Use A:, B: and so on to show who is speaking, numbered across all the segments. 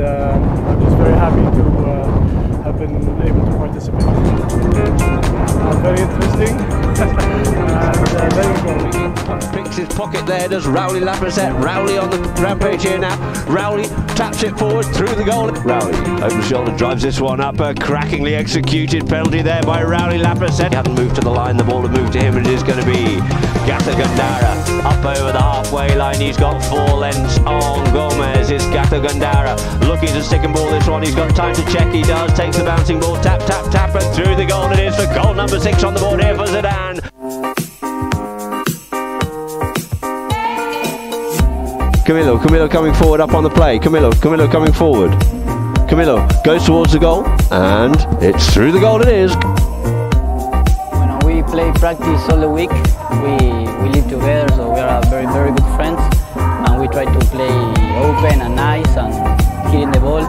A: I'm just very happy to have been able to participate. Very interesting and very enjoyable.
B: Picks his pocket there, does Rowley Laprasette. Rowley on the rampage here now. Rowley taps it forward through the goal. Rowley, open shoulder, drives this one up. A crackingly executed penalty there by Rowley Laprasette. He hadn't moved to the line, the ball had moved to him, and it is going to be Gatha Gandara up over the halfway line. He's got 4 lengths on Gomez. It's Gatha Gandara looking to stick and ball this one. He's got time to check, he does. Takes the bouncing ball, tap, tap, tap, and through the goal. It is for goal number 6 on the board here for Zidane. Camilo coming forward up on the play. Camilo coming forward. Camilo goes towards the goal, and it's through the goal. It is.
C: When we play practice all the week, we live together, so we are very, very good friends, and we try to play open and nice and hitting the ball.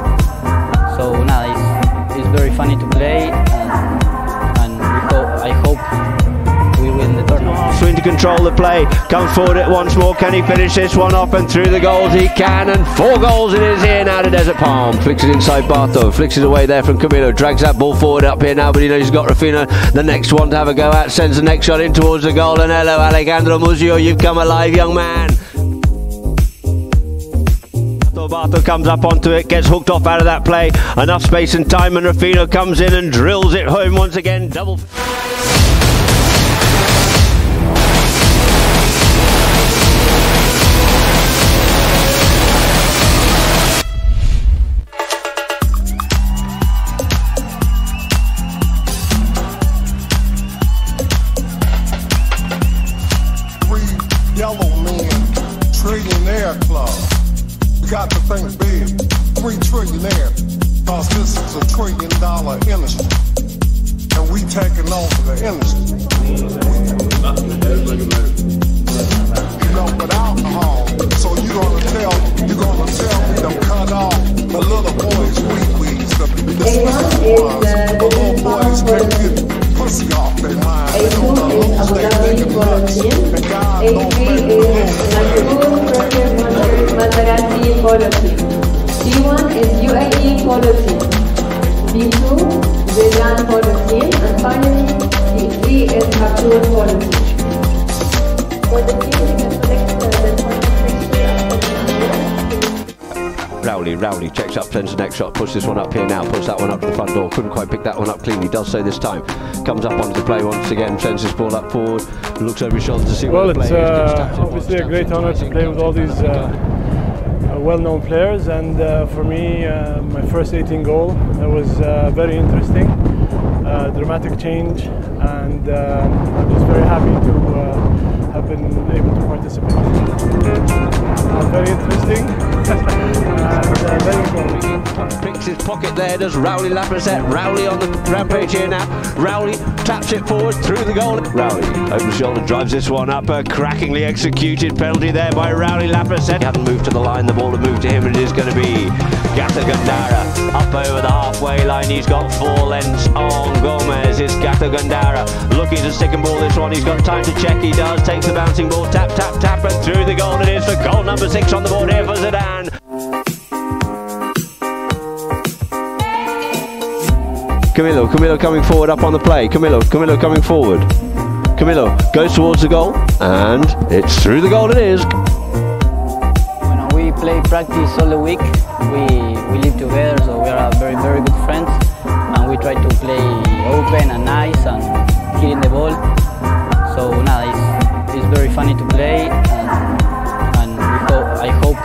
C: So it's very funny to play, and I hope we win the tournament.
B: Swing to control the play, comes forward it once more. Can he finish this one off? And through the goals he can, and 4 goals it is here now to Desert Palm. Flicks it inside Bartho, flicks it away there from Camilo, drags that ball forward up here now, but he knows he's got Rafina, the next one to have a go at, sends the next shot in towards the goal, and hello Alejandro Muzio, you've come alive, young man. Bartho comes up onto it, gets hooked off out of that play, enough space and time, and Rafino comes in and drills it home once again. Double.
D: Yellow men, trillionaire club. We got to think big, 3 trillionaire, cause this is a $1 trillion industry, and we taking over the industry. You know, with alcohol, so you're gonna tell me to cut off the little boys' wee-wees, the small ones, the little boys can't get pussy off their mind. They don't lose their nigga nuts, and God don't make
E: Maserati Polo team. D1 is UAE Polo team. D2, Zidane Polo team. And finally, D3 is Abdul Polo team. For the team, we can select the
B: Rowley checks up, sends the next shot, puts this one up here now, puts that one up to the front door, couldn't quite pick that one up cleanly, does so this time, comes up onto the play once again, sends this ball up forward, looks over his shoulder to see where the play is.
A: Well, it's obviously a great honor to play with all these well-known players, and for me, my first 18 goal, that was very interesting, dramatic change, and I'm just very happy to have been able to participate. Very interesting and very enjoyable.
B: Picks his pocket there, does Rowley Laprasette. Rowley on the rampage here now. Rowley taps it forward through the goal. Rowley, open shoulder, drives this one up. A crackingly executed penalty there by Rowley Laprasette. He hadn't moved to the line, the ball had moved to him, and it is going to be Gatha Gandara up over the halfway line. He's got 4 lengths on Gomez. It's Gatha Gandara looking to stick and ball this one. He's got time to check, he does. Takes the bouncing ball, tap, tap, tap, and through the goal. It is for goal number 6 on the board here for Zidane. Camilo coming forward up on the play. Camilo coming forward. Camilo goes towards the goal, and it's through the goal. It is.
C: When we play practice all the week, we live together, so we are very, very good friends, and we try to play open and nice and hitting the ball. So it's very funny to play, and I hope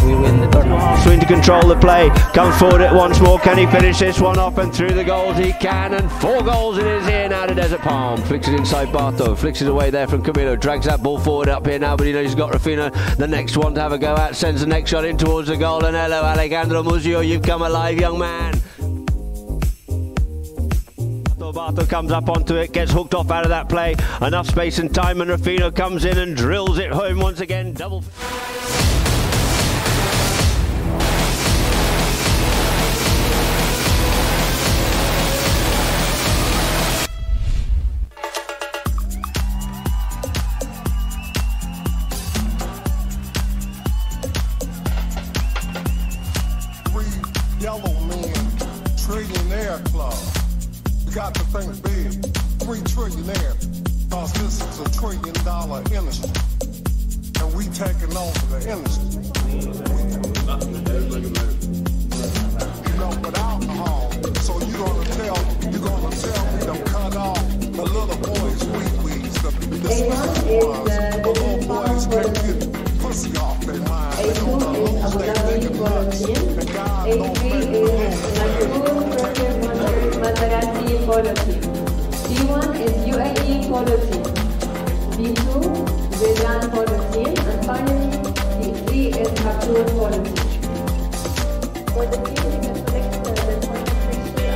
C: we win the tournament.
B: Swing to control the play, comes forward it once more. Can he finish this one off? And through the goals he can, and 4 goals it is here now to Desert Palm. Flicks it inside Bartho, flicks it away there from Camilo, drags that ball forward up here now, but he knows he's got Rafina, the next one to have a go at, sends the next shot in towards the goal, and hello Alejandro Muzio, you've come alive, young man. Bartho comes up onto it, gets hooked off out of that play, enough space and time, and Rafino comes in and drills it home once again. Double.
D: yellow men, trillionaire club. You got to think big, 3 trillionaire, cause this is a $1 trillion industry. And we taking over the industry. You know, with alcohol, so you're gonna tell me to cut off the little boys' wee-wees, the small ones, the little boys can't get pussy off their mind. They don't lose their nigga nuts, and God don't make me
E: Polo team. D1 is UAE Polo team. D2, Zeeland Polo team. And finally, D3 is Habtoon Polo team. For the team, you can select the point section after the video.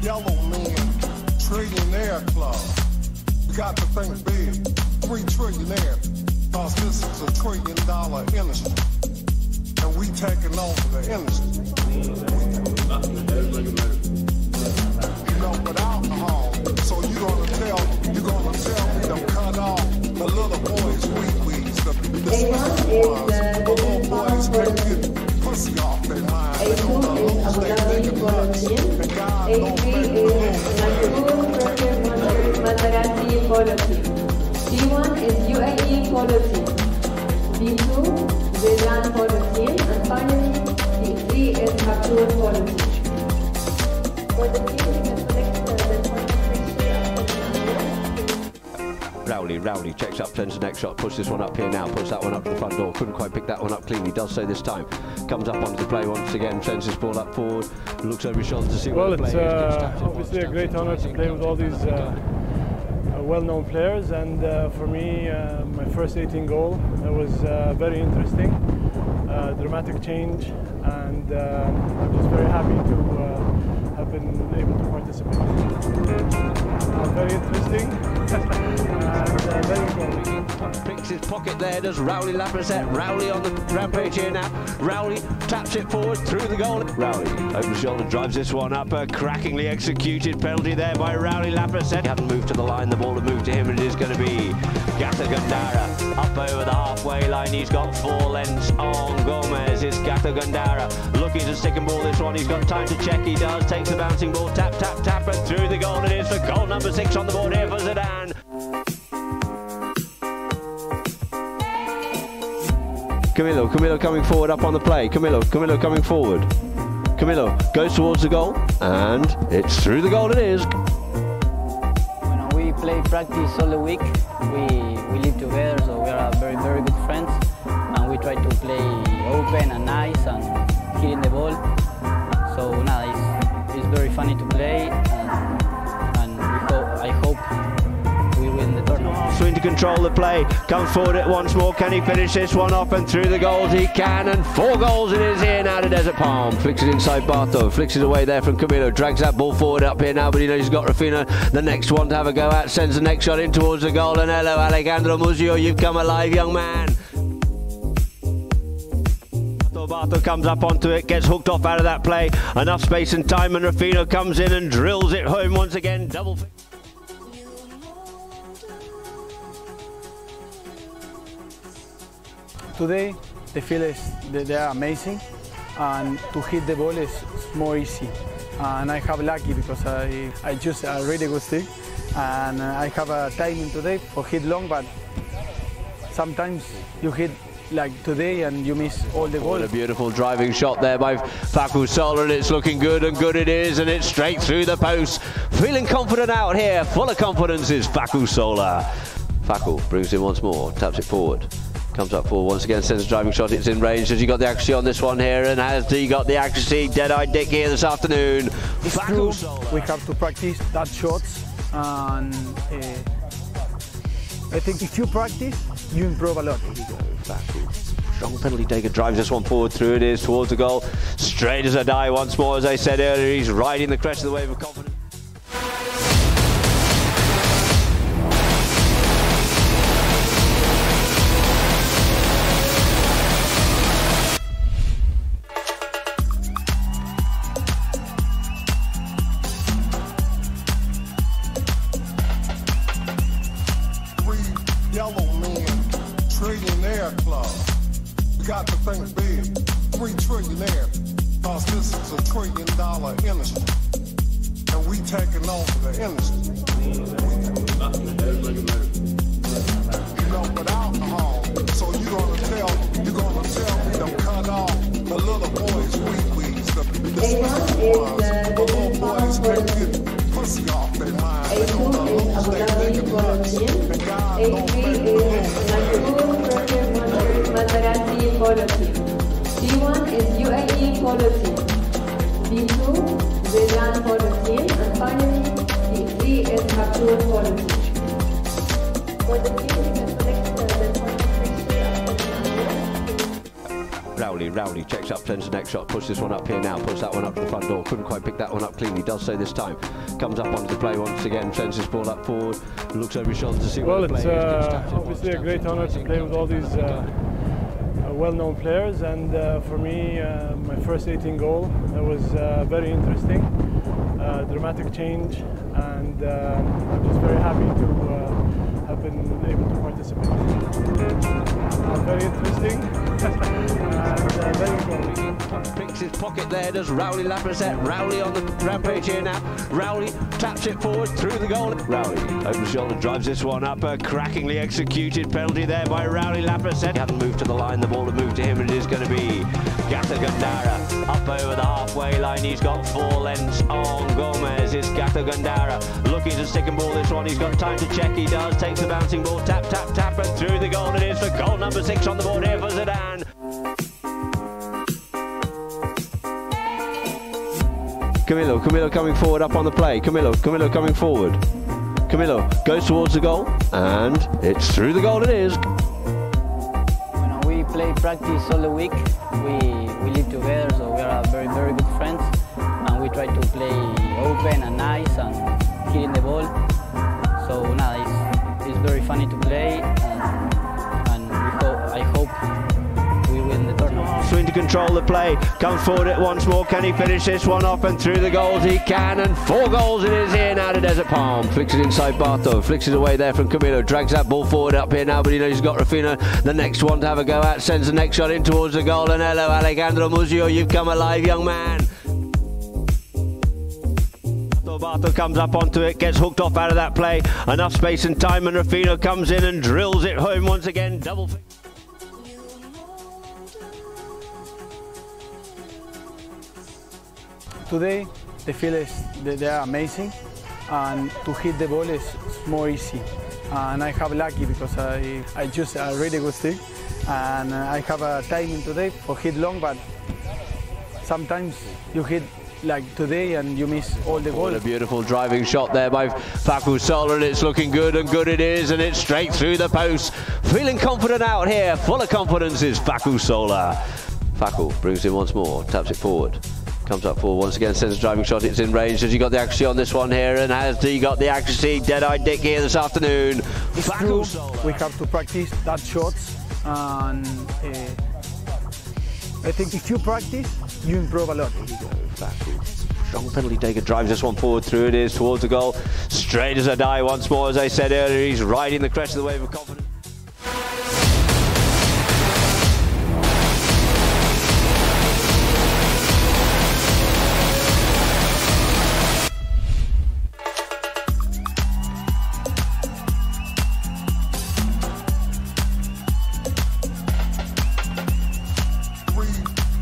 D: Yellow men, trillionaire club. You got to think big, 3 trillionaire, cause this is a $1 trillion industry. And we taking over the industry. You know, with alcohol, so you're gonna tell me to cut off the little boys' wee-wees, the small ones, the little boys can't get pussy off their mind. They don't lose their nigga nuts, and God don't make me
E: Polo team. D1 is UAE Polo team. D2, Zeeland Polo team. And finally, D3 is Habtoon Polo team. For the team, you can select the point section after the video.
B: Rowley checks up, sends the next shot, puts this one up here now, puts that one up to the front door, couldn't quite pick that one up cleanly, does so this time, comes up onto the play once again, sends this ball up forward, looks over his shoulder to see
A: well,
B: where the play
A: is.
B: It's
A: obviously a great honor to play with all these well-known players, and for me, my first 18 goal, that was very interesting, dramatic change, and I'm just very happy to have been able to participate. Very interesting.
B: Picks his pocket there, does Rowley Laprasette. Rowley on the rampage here now. Rowley taps it forward through the goal. Rowley over the shoulder, drives this one up. A crackingly executed penalty there by Rowley Laprasette. He hadn't moved to the line, the ball had moved to him, and it is going to be Gatha Gandara up over the halfway line. He's got 4 lengths on Gomez. It's Gatha Gandara looking to stick and ball this one. He's got time to check. He does. Takes the bouncing ball. Tap, tap, tap, and through the goal it is for goal number 6 on the board here for Zidane. Camilo coming forward up on the play. Camilo coming forward. Camilo goes towards the goal, and it's through the goal it is.
C: When we play practice all the week, we live together, so we are very, very good friends, and we try to play open and nice and hitting the ball. So it's very funny to play, and I hope we win the tournament.
B: Swing to control the play, comes forward it once more. Can he finish this one off? And through the goals he can, and 4 goals it is here now to Desert Palm. Flicks it inside Bartho, flicks it away there from Camilo, drags that ball forward up here now, but he knows he's got Rafina, the next one to have a go at, sends the next shot in towards the goal, and hello Alejandro Muzio, you've come alive, young man. Bartle comes up onto it, gets hooked off out of that play. Enough space and time, and Rafino comes in and drills it home once again. Double.
F: Today, the field they are amazing, and to hit the ball is more easy. And I have lucky because I choose a really good stick, and I have a timing today for hit long, but sometimes you hit like today and you miss all the goals.
B: What a beautiful driving shot there by Facu Sola, and it's looking good, and good it is, and it's straight through the post. Feeling confident out here, full of confidence is Facu Sola. Facu brings it once more, taps it forward. Comes up forward once again, sends a driving shot, it's in range. Has he got the accuracy on this one here? And has he got the accuracy? Dead-eyed Dick here this afternoon.
F: It's true, we have to practice that shots, and I think if you practice, you improve a lot.
B: Strong penalty taker, drives this one forward, through it is, towards the goal. Straight as a die once more, as I said earlier, he's riding the crest of the wave of confidence.
D: Yellow men, trillionaire club. We got to think big, 3 trillionaires, cause this is a $1 trillion industry, and we taking over the industry. You know, with alcohol, so you're gonna tell me to cut off the little boys' wee-wees, the small ones, the little boys can't get pussy off their mind.
E: A2 is Abu Dhabi Polo team. A3 is Najul Maserati Polo team. D1 is UAE Polo team. D2, Zeeland Polo team. And finally, D3 is Habtoor Polo team. For the team, you can select the point
B: Rowley checks up, sends the next shot, puts this one up here now, puts that one up to the front door, couldn't quite pick that one up cleanly, does so this time, comes up onto the play once again, sends this ball up forward, looks over his shoulder to see where the play is.
A: Well, it's obviously a great honor to play with all these well-known players, and for me, my first 18 goal, that was very interesting, dramatic change, and I'm just very happy to have been able to participate. Very interesting. And very good.
B: Picks his pocket there, does Rowley Laprasette. Rowley on the rampage here now. Rowley taps it forward through the goal. Rowley opens shoulder, drives this one up. A crackingly executed penalty there by Rowley Laprasette. He hadn't moved to the line, the ball had moved to him, and it is going to be Gata Gandara up over the halfway line. He's got 4 lengths on Gomez. It's Gata Gandara looking to stick and ball this one. He's got time to check. He does. Takes the bouncing ball. Tap, tap, tap, and through the goal. It is for goal number 6 on the board here for Zidane. Camilo coming forward up on the play. Camilo coming forward. Camilo goes towards the goal, and it's through the goal it is.
C: We play practice all the week. We live together, so we are very, very good friends. And we try to play open and nice and hitting the ball. So it's very funny to play, and I hope we win the tournament.
B: Swing to control the play, comes forward it once more. Can he finish this one off? And through the goals he can, and 4 goals it is here now to Desert Palm. Flicks it inside Barto, flicks it away there from Camilo, drags that ball forward up here now, but he knows he's got Rafina, the next one to have a go at, sends the next shot in towards the goal, and hello Alejandro Muzio, you've come alive, young man. Barto comes up onto it, gets hooked off out of that play, enough space and time, and Rafino comes in and drills it home once again, double.
F: Today, the field they are amazing, and to hit the ball is more easy. And I have lucky because I choose a really good stick, and I have a timing today for hit long, but sometimes you hit like today and you miss all the goals.
B: What a beautiful driving shot there by Facu Sola, and it's looking good, and good it is, and it's straight through the post. Feeling confident out here, full of confidence is Facu Sola. Facu brings it once more, taps it forward. Comes up forward once again, sends a driving shot, it's in range. Has he got the accuracy on this one here? And has he got the accuracy? Dead-eyed Dick here this afternoon.
F: It's true, we have to practice that shots, and I think if you practice, you improve a lot.
B: Strong penalty taker, drives this one forward, through it is, towards the goal. Straight as a die once more, as I said earlier, he's riding the crest of the wave of confidence.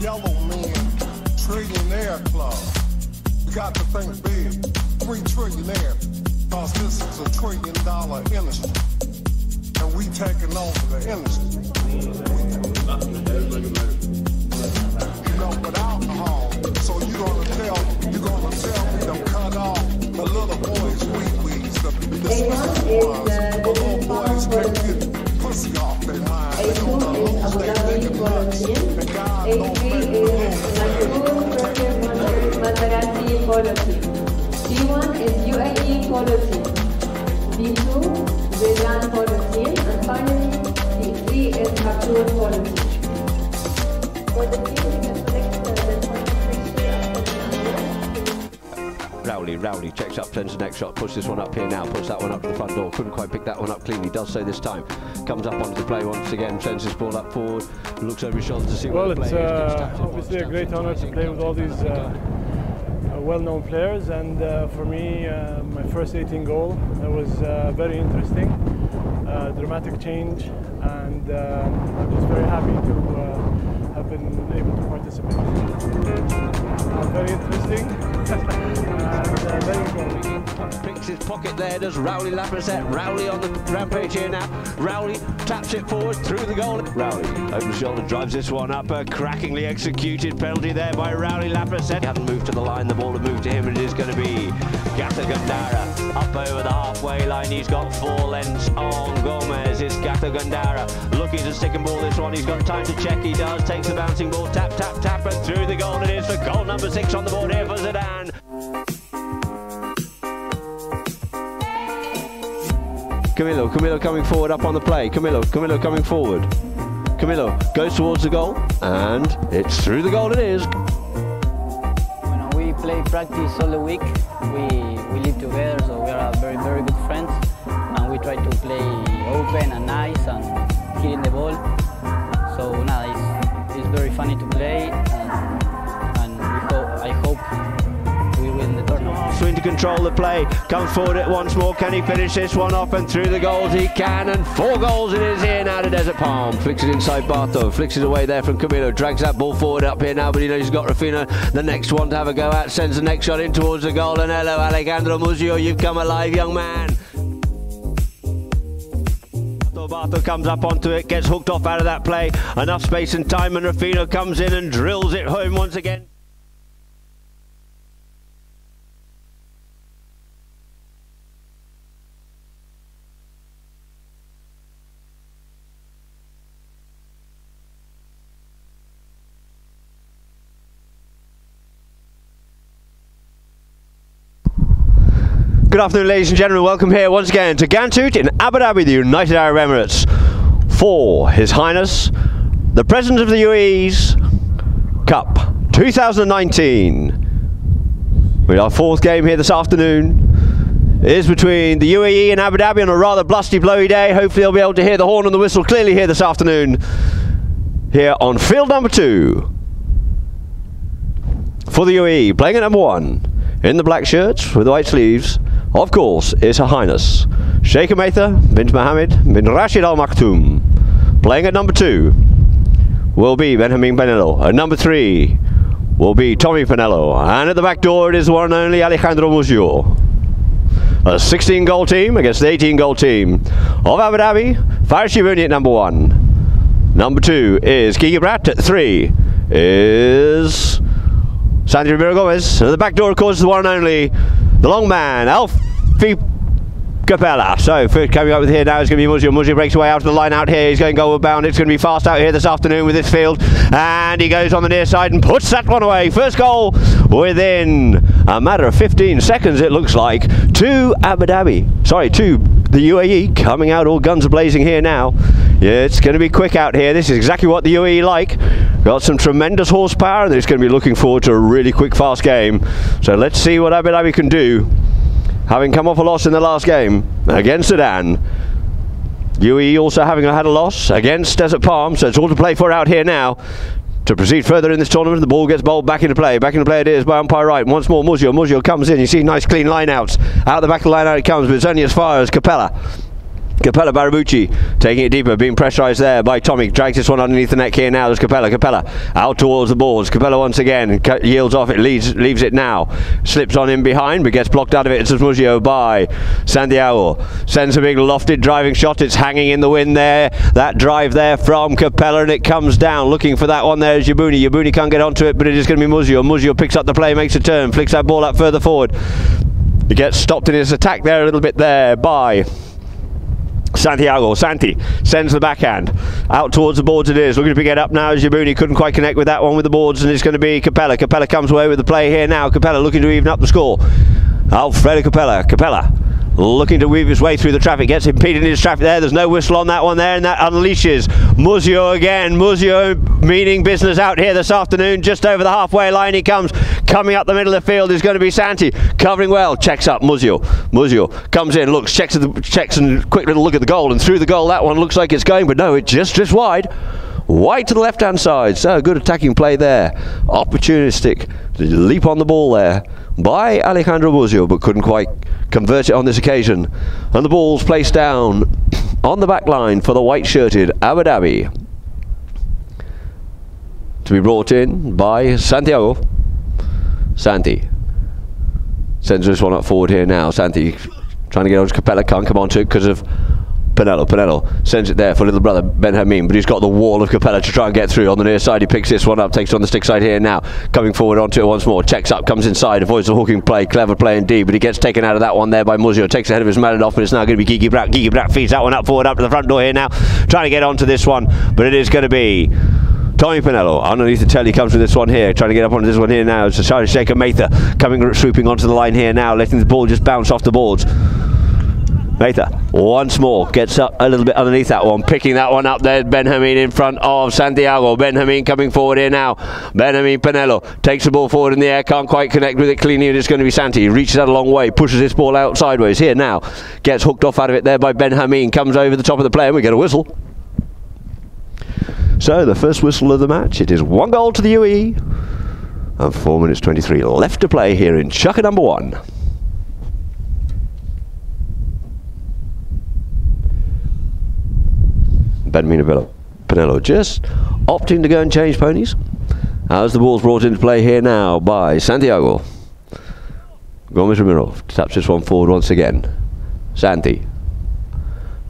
D: Yellow men, trillionaire club. We got to think big, 3 trillionaires, cause this is a $1 trillion industry. And we taking over the industry. You know, with alcohol, so you're gonna tell me to cut off the little boys' wee-wees, the small ones, the little boys can't get pussy off their mind.
E: A2 is Abu Dhabi Polo team. A3 is Maserati Polo team. D1 is UAE Polo team. D2, Zeeland Polo team. And finally, D3 is Habtoon Polo team. For the team, you can select the
B: Rowley checks up, sends the next shot, puts this one up here now, puts that one up to the front door, couldn't quite pick that one up cleanly, does so this time, comes up onto the play once again, sends his ball up forward, looks over his shoulder to see where the play is.
A: Well, it's obviously a great honor to play with all these well-known players, and for me, my first 18 goal, that was very interesting, dramatic change, and I'm just very happy to have been able to participate. Very interesting. And very good.
B: Picks his pocket there, does Rowley Laprasette. Rowley on the rampage here now. Rowley taps it forward through the goal. Rowley over the shoulder, drives this one up. A crackingly executed penalty there by Rowley Laprasette. He hadn't moved to the line, the ball had moved to him, and it is going to be Gata Gandara up over the halfway line. He's got 4 lengths on Gomez. It's Gata Gandara looking to stick and ball this one. He's got time to check. He does. Takes the bouncing ball, tap, tap, tap, and through the goal it is for goal number 6 on the board here for Zidane. Camilo coming forward up on the play. Camilo coming forward. Camilo goes towards the goal, and it's through the goal it is.
C: When we play practice all the week, we live together, so we are very, very good friends, and we try to play open and nice and hitting the ball. So it's very funny to play, and I hope we win the tournament.
B: Swing to control the play, comes forward it once more. Can he finish this one off? And through the goals he can, and 4 goals it is here now to Desert Palm. Flicks it inside Barto, flicks it away there from Camilo, drags that ball forward up here now, but he knows he's got Rafina, the next one to have a go at, sends the next shot in towards the goal, and hello Alejandro Muzio, you've come alive, young man. Barto comes up onto it, gets hooked off out of that play, enough space and time, and Rafino comes in and drills it home once again. Good afternoon, ladies and gentlemen. Welcome here once again to Gantut in Abu Dhabi, the United Arab Emirates, for His Highness the President of the UAE's Cup 2019. Our 4th game here this afternoon is between the UAE and Abu Dhabi on a rather blusty, blowy day. Hopefully they'll be able to hear the horn and the whistle clearly here this afternoon, here on field number 2 for the UAE, playing at number 1 in the black shirts with the white sleeves. Of course, is Her Highness Sheikh Ametha bint Mohammed bin Rashid Al Maktoum. Playing at number 2 will be Benjamin Penello. At number 3 will be Tommy Penello. And at the back door it is the one and only Alejandro Muzio. A 16-goal team against the 18-goal team of Abu Dhabi. Farish Yibuni at number 1. Number 2 is Kiki Brat. At 3 is Sandro Ramiro Gomez. And at the back door, of course, is the one and only, the long man, Alfie Capella. So, first coming up with here now is going to be Muzio. Muzio breaks away out of the line out here. He's going goal bound. It's going to be fast out here this afternoon with this field. And he goes on the near side and puts that one away. First goal within a matter of 15 seconds, it looks like, to Abu Dhabi. Sorry, to the UAE, coming out all guns a blazing here now. Yeah, it's going to be quick out here. This is exactly what the UAE like. Got some tremendous horsepower, and they're going to be looking forward to a really quick, fast game. So let's see what Abu Dhabi can do. Having come off a loss in the last game against Sudan. UAE also having had a loss against Desert Palm, so it's all to play for out here now. To proceed further in this tournament, the ball gets bowled back into play. Back into play it is by umpire right. Once more, Muzio comes in. You see nice clean line-outs. Out the back of the line-out it comes, but it's only as far as Capella. Capella Barabucci taking it deeper, being pressurised there by Tommy. Drags this one underneath the neck here now. There's Capella out towards the boards. Capella once again yields off it, leaves it now. Slips on in behind, but gets blocked out of it. It's Muzio by Santiago. Sends a big lofted driving shot. It's hanging in the wind there. That drive there from Capella, and it comes down. Looking for that one there is Yabuni. Yabuni can't get onto it, but it is going to be Muzio. Muzio picks up the play, makes a turn, flicks that ball up further forward. He gets stopped in his attack there a little bit there by Santiago. Santi sends the backhand out towards the boards. It is looking to pick it up now as Yabuni couldn't quite connect with that one with the boards, and it's going to be Capella. Capella comes away with the play here now. Capella looking to even up the score. Alfredo Capella looking to weave his way through the traffic, gets impeded in his traffic there. There's no whistle on that one there, and that unleashes Muzio again. Muzio meaning business out here this afternoon. Just over the halfway line he comes. Coming up the middle of the field is going to be Santi, covering well, checks up Muzio comes in, looks, checks and quick little look at the goal, and through the goal that one looks like it's going, but no, it just wide to the left hand side. So good attacking play there, opportunistic leap on the ball there by Alejandro Muzio, but couldn't quite convert it on this occasion, and the ball's placed down on the back line for the white shirted Abu Dhabi, to be brought in by Santiago. Santi sends this one up forward here now. Santi trying to get on to Capella, can't come onto it because of Pinello. Pinello sends it there for little brother Ben Hameen, but he's got the wall of Capella to try and get through on the near side. He picks this one up, takes it on the stick side here now, coming forward onto it once more, checks up, comes inside, avoids the hooking play, clever play indeed, but he gets taken out of that one there by Muzio, takes the head of his man off, and it's now going to be Gigi Brack. Gigi Brack feeds that one up forward, up to the front door here now, trying to get onto this one, but it is going to be Tommy Pinello underneath the telly, comes with this one here, trying to get up onto this one here now. It's Shari Shaker Mather coming, swooping onto the line here now, letting the ball just bounce off the boards. Mather once more gets up a little bit underneath that one, picking that one up there. Ben Hameen in front of Santiago. Ben Hameen coming forward here now. Ben Hameen Pinello takes the ball forward in the air, can't quite connect with it cleanly, and it's going to be Santi. He reaches out a long way, pushes this ball out sideways here now, gets hooked off out of it there by Ben Hameen, comes over the top of the play, and we get a whistle. So the first whistle of the match. It is 1 goal to the UAE and 4 minutes 23 left to play here in Chukka number 1. Ben Pinello just opting to go and change ponies as the ball's brought into play here now by Santiago. Gomez Ramiro taps this one forward once again. Santi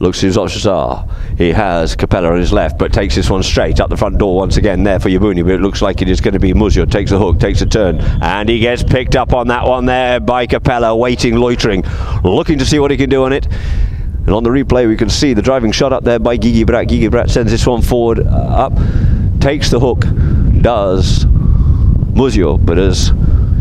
B: looks to his options are. He has Capella on his left, but takes this one straight up the front door once again there for Yabuni, but it looks like it is going to be Muzio. Takes a hook, takes a turn, and he gets picked up on that one there by Capella, waiting, loitering, looking to see what he can do on it. And on the replay we can see the driving shot up there by Gigi Bratt. Gigi Bratt sends this one forward, up, takes the hook, does Muzio, but as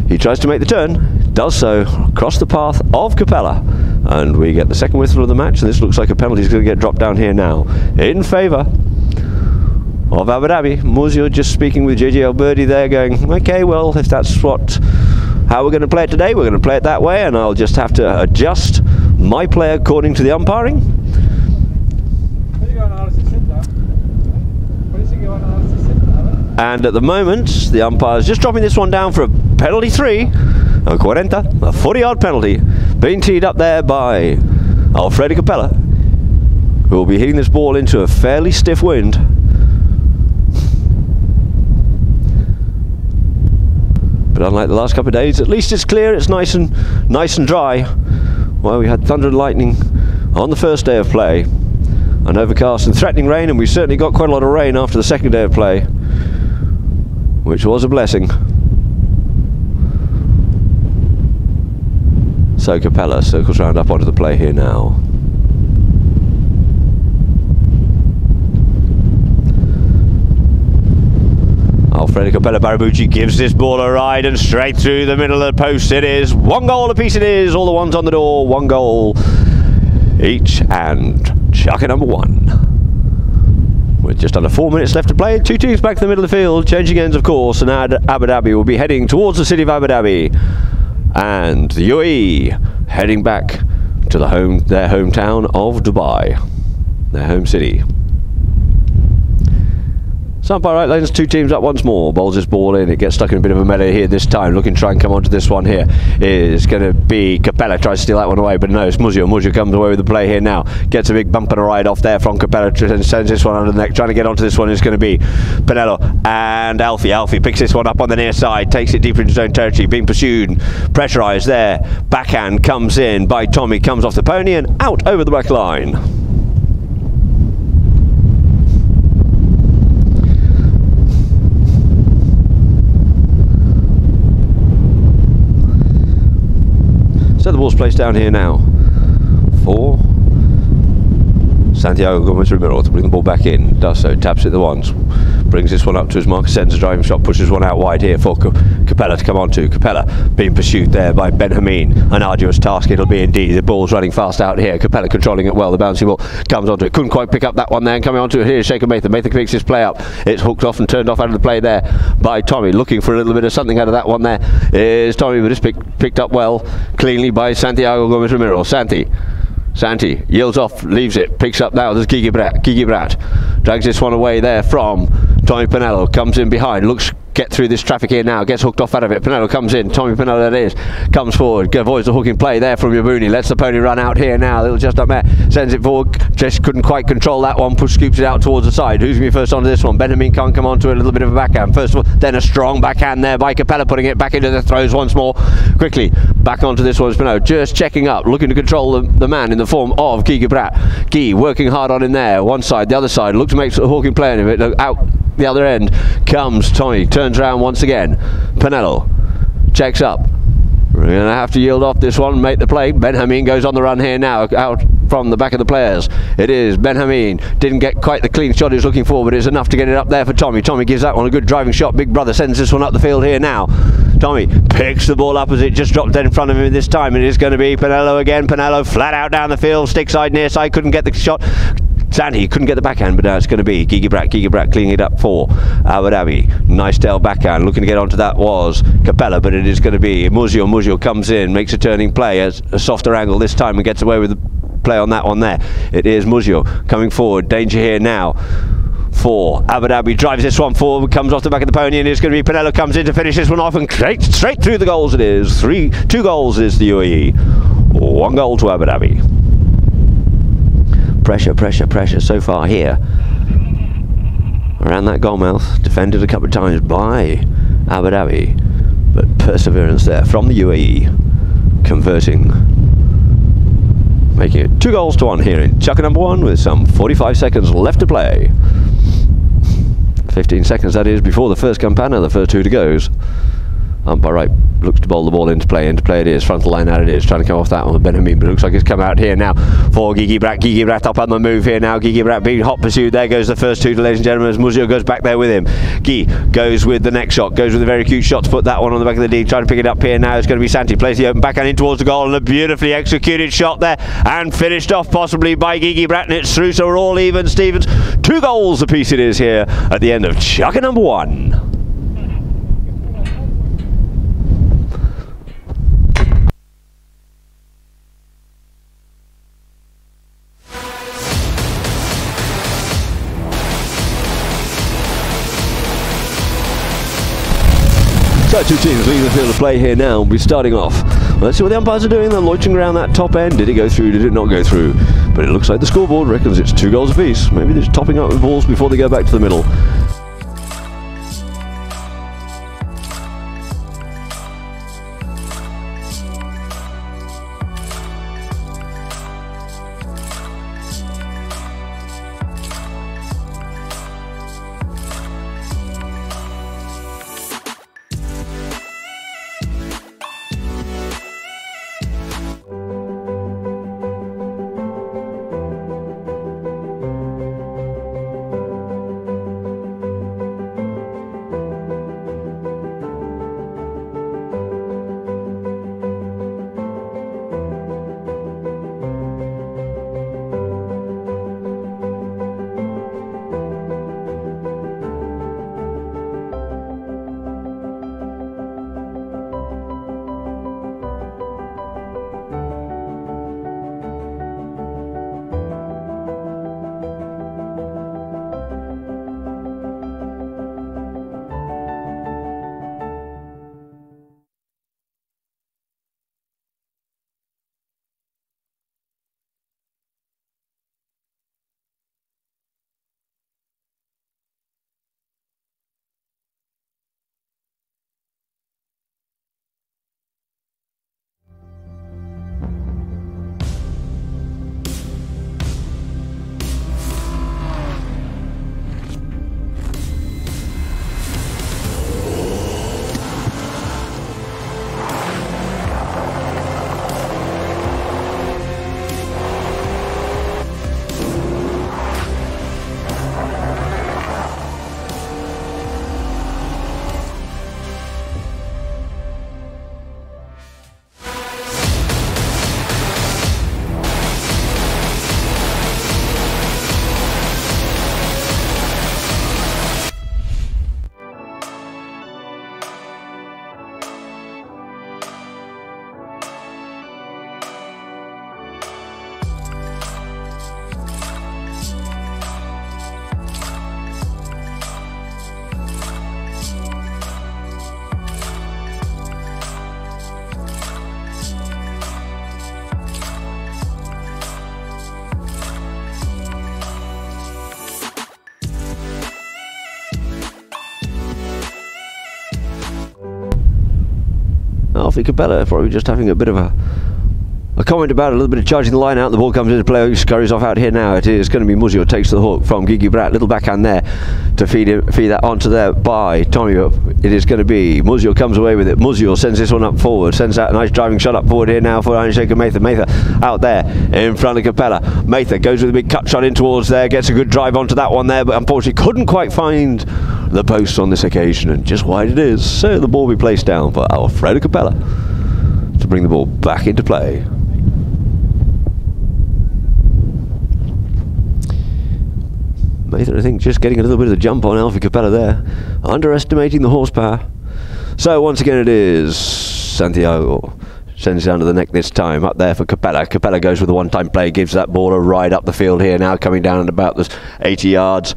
B: he tries to make the turn, does so across the path of Capella, and we get the second whistle of the match, and this looks like a penalty is going to get dropped down here now in favour of Abu Dhabi. Muzio just speaking with JJ Alberti there, going, okay, well, if that's how we're going to play it today, we're going to play it that way, and I'll just have to adjust my play according to the umpiring. And at the moment, the umpire is just dropping this one down for a penalty 3, a 40, a 40-yard penalty, being teed up there by Alfredo Capella, who will be hitting this ball into a fairly stiff wind. But unlike the last couple of days, at least it's clear, it's nice and dry. Well, we had thunder and lightning on the first day of play, and overcast and threatening rain, and we certainly got quite a lot of rain after the second day of play, which was a blessing. So Capella circles round up onto the play here now. Alfredo Capella Barabucci gives this ball a ride, and straight through the middle of the post it is. 1 goal apiece it is, all the ones on the door, 1 goal each, and Chukka number 1. With just under 4 minutes left to play, two teams back in the middle of the field, changing ends of course, and Abu Dhabi will be heading towards the city of Abu Dhabi, and the UAE heading back to their hometown of Dubai, their home city. So umpire right lanes, two teams up once more. Bowls this ball in, it gets stuck in a bit of a melee here this time. Looking to try and come onto this one here is going to be Capella. Tries to steal that one away, but no, it's Muzio. Muzio comes away with the play here now. Gets a big bump and a ride off there from Capella and sends this one under the neck. Trying to get onto this one is going to be Pinello and Alfie. Alfie picks this one up on the near side, takes it deeper into his own territory, being pursued, pressurised there. Backhand comes in by Tommy, comes off the pony and out over the back line. So the ball's placed down here now for Santiago Gomez-Ramiro to bring the ball back in. Does so, taps it the ones, brings this one up to his marker, sends a driving shot, pushes one out wide here for Capella to come on to. Capella being pursued there by Ben Hameen. An arduous task it'll be indeed. The ball's running fast out here. Capella controlling it well. The bouncing ball comes onto it. Couldn't quite pick up that one there, and coming onto it here is Shaker Mathan. Mathan picks his play up. It's hooked off and turned off out of the play there by Tommy. Looking for a little bit of something out of that one there is Tommy, but it's picked up well, cleanly by Santiago Gomez-Ramiro. Santi yields off, leaves it, picks up now, there's Gigi Brat, drags this one away there from Tommy Pinello, comes in behind, looks get through this traffic here now, gets hooked off out of it. Pinello comes in, Tommy Pinello that is, comes forward, avoids the hooking play there from Yabuni, lets the pony run out here now, little just up there, sends it forward, just couldn't quite control that one, scoops it out towards the side. Who's going to be first onto this one? Benjamin can't come onto it, a little bit of a backhand, first of all, then a strong backhand there by Capella, putting it back into the throws once more, quickly, back onto this one, Pinello, just checking up, looking to control the man in the form of Guy Brat. Guy working hard on in there, one side, the other side, look to make a hooking play of it, out the other end comes Tommy, turns around once again, Pinello checks up, we're going to have to yield off this one, make the play. Ben Hameen goes on the run here now, out from the back of the players. It is Ben Hameen, didn't get quite the clean shot he was looking for, but it's enough to get it up there for Tommy. Tommy gives that one a good driving shot, Big Brother sends this one up the field here now. Tommy picks the ball up as it just dropped dead in front of him this time. It is going to be Pinello again. Pinello flat out down the field, stick side, near side, couldn't get the shot. Sandy couldn't get the backhand, but now it's going to be Gigi Brat cleaning it up for Abu Dhabi. Nice tail backhand, looking to get onto that was Capella, but it is going to be Muzio. Muzio comes in, makes a turning play, a softer angle this time and gets away with the play on that one there. It is Muzio coming forward, danger here now for Abu Dhabi, drives this one forward, comes off the back of the pony, and it's going to be Pinello comes in to finish this one off, and straight through the goals it is. 2 goals is the UAE, 1 goal to Abu Dhabi. Pressure so far here around that goal mouth, defended a couple of times by Abu Dhabi, but perseverance there from the UAE, converting, making it 2 goals to 1 here in chucker number 1 with some 45 seconds left to play. 15 seconds that is before the first campana, the first 2 to goes. Umpire right looks to bowl the ball into play it is, frontal line out it is, trying to come off that one with Benjamin, but it looks like it's come out here now for Gigi Brat up on the move here now, Gigi Brat being hot pursued, there goes the first 2 ladies and gentlemen, as Muzio goes back there with him. Guy goes with the next shot, goes with a very cute shot to put that one on the back of the D, trying to pick it up here now, it's going to be Santi, plays the open backhand in towards the goal, and a beautifully executed shot there, and finished off possibly by Gigi Brat, and it's through, so we're all even, Stevens. 2 goals apiece it is here at the end of chucker number 1. So 2 teams leaving the field of play here now. We'll be starting off. Let's see what the umpires are doing. They're loitering around that top end. Did it go through? Did it not go through? But it looks like the scoreboard reckons it's 2 goals apiece. Maybe they're just topping up with balls before they go back to the middle. Alfie Capella probably just having a bit of a comment about a little bit of charging the line out. The ball comes into play, scurries off out here now. It is going to be Muzio takes the hook from Gigi Brat. Little backhand there to feed that onto there by Tommy. It is going to be Muzio comes away with it. Muzio sends this one up forward, sends out a nice driving shot up forward here now for Iron Shaker Mather. Mather out there in front of Capella. Mather goes with a big cut shot in towards there, gets a good drive onto that one there, but unfortunately couldn't quite find the post on this occasion, and just wide it is. So the ball will be placed down for Alfredo Capella to bring the ball back into play. Mather, I think, just getting a little bit of the jump on Alfie Capella there, underestimating the horsepower. So once again it is Santiago sends it down to the neck this time, up there for Capella. Capella goes with a one-time play, gives that ball a ride up the field here now, coming down at about this 80 yards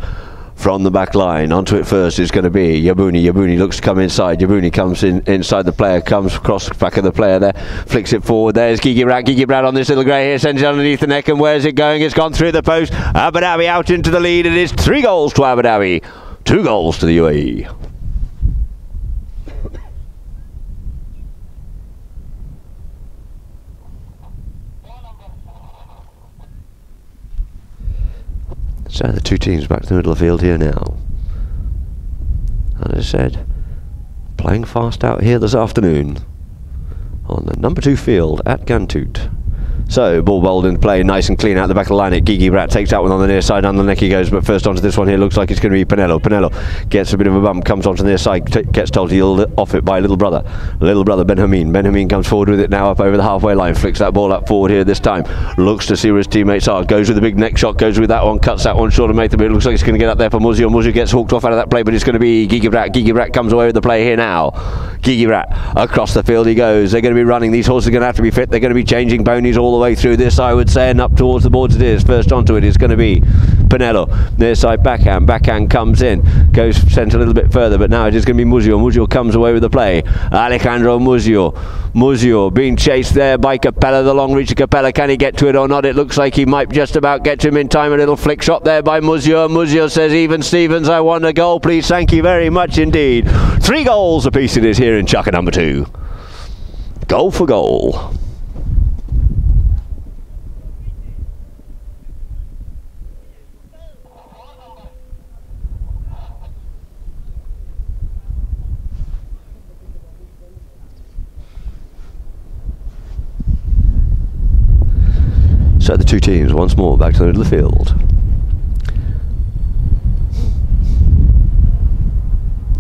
B: from the back line. Onto it first is going to be Yabuni. Yabuni looks to come inside. Yabuni comes inside the player, comes across the back of the player there, flicks it forward. There's Gigi Brat. Gigi Brat on this little grey here, sends it underneath the neck, and where's it going? It's gone through the post. Abu Dhabi out into the lead. It is 3 goals to Abu Dhabi, 2 goals to the UAE. So the two teams back to the middle of the field here now. And as I said, playing fast out here this afternoon on the number 2 field at Gantut. So ball bowled into play, nice and clean out the back of the line. Gigi Brat takes that one on the near side, on the neck he goes, but first onto this one here, looks like it's going to be Pinello. Pinello gets a bit of a bump, comes onto the near side, gets told to yield off it by little brother Benjamin. Benjamin comes forward with it now up over the halfway line, flicks that ball up forward here this time, looks to see where his teammates are, goes with the big neck shot, goes with that one, cuts that one short of Mather, but it looks like it's going to get up there for Muzio. Muzio gets hooked off out of that play, but it's going to be Gigi Brat. Gigi Brat comes away with the play here now. Gigi Brat across the field he goes. They're going to be running. These horses are going to have to be fit. They're going to be changing ponies all the way through this, I would say, and up towards the boards it is. First onto it is going to be Pinello. Near side backhand. Backhand comes in. Goes sent a little bit further, but now it is going to be Muzio. Muzio comes away with the play. Alejandro Muzio. Muzio being chased there by Capella. The long reach of Capella. Can he get to it or not? It looks like he might just about get to him in time. A little flick shot there by Muzio. Muzio says, even Stevens, I want a goal, please. Thank you very much indeed. 3 goals apiece it is here in Chukka number 2. Goal for goal. So the two teams once more back to the middle of the field.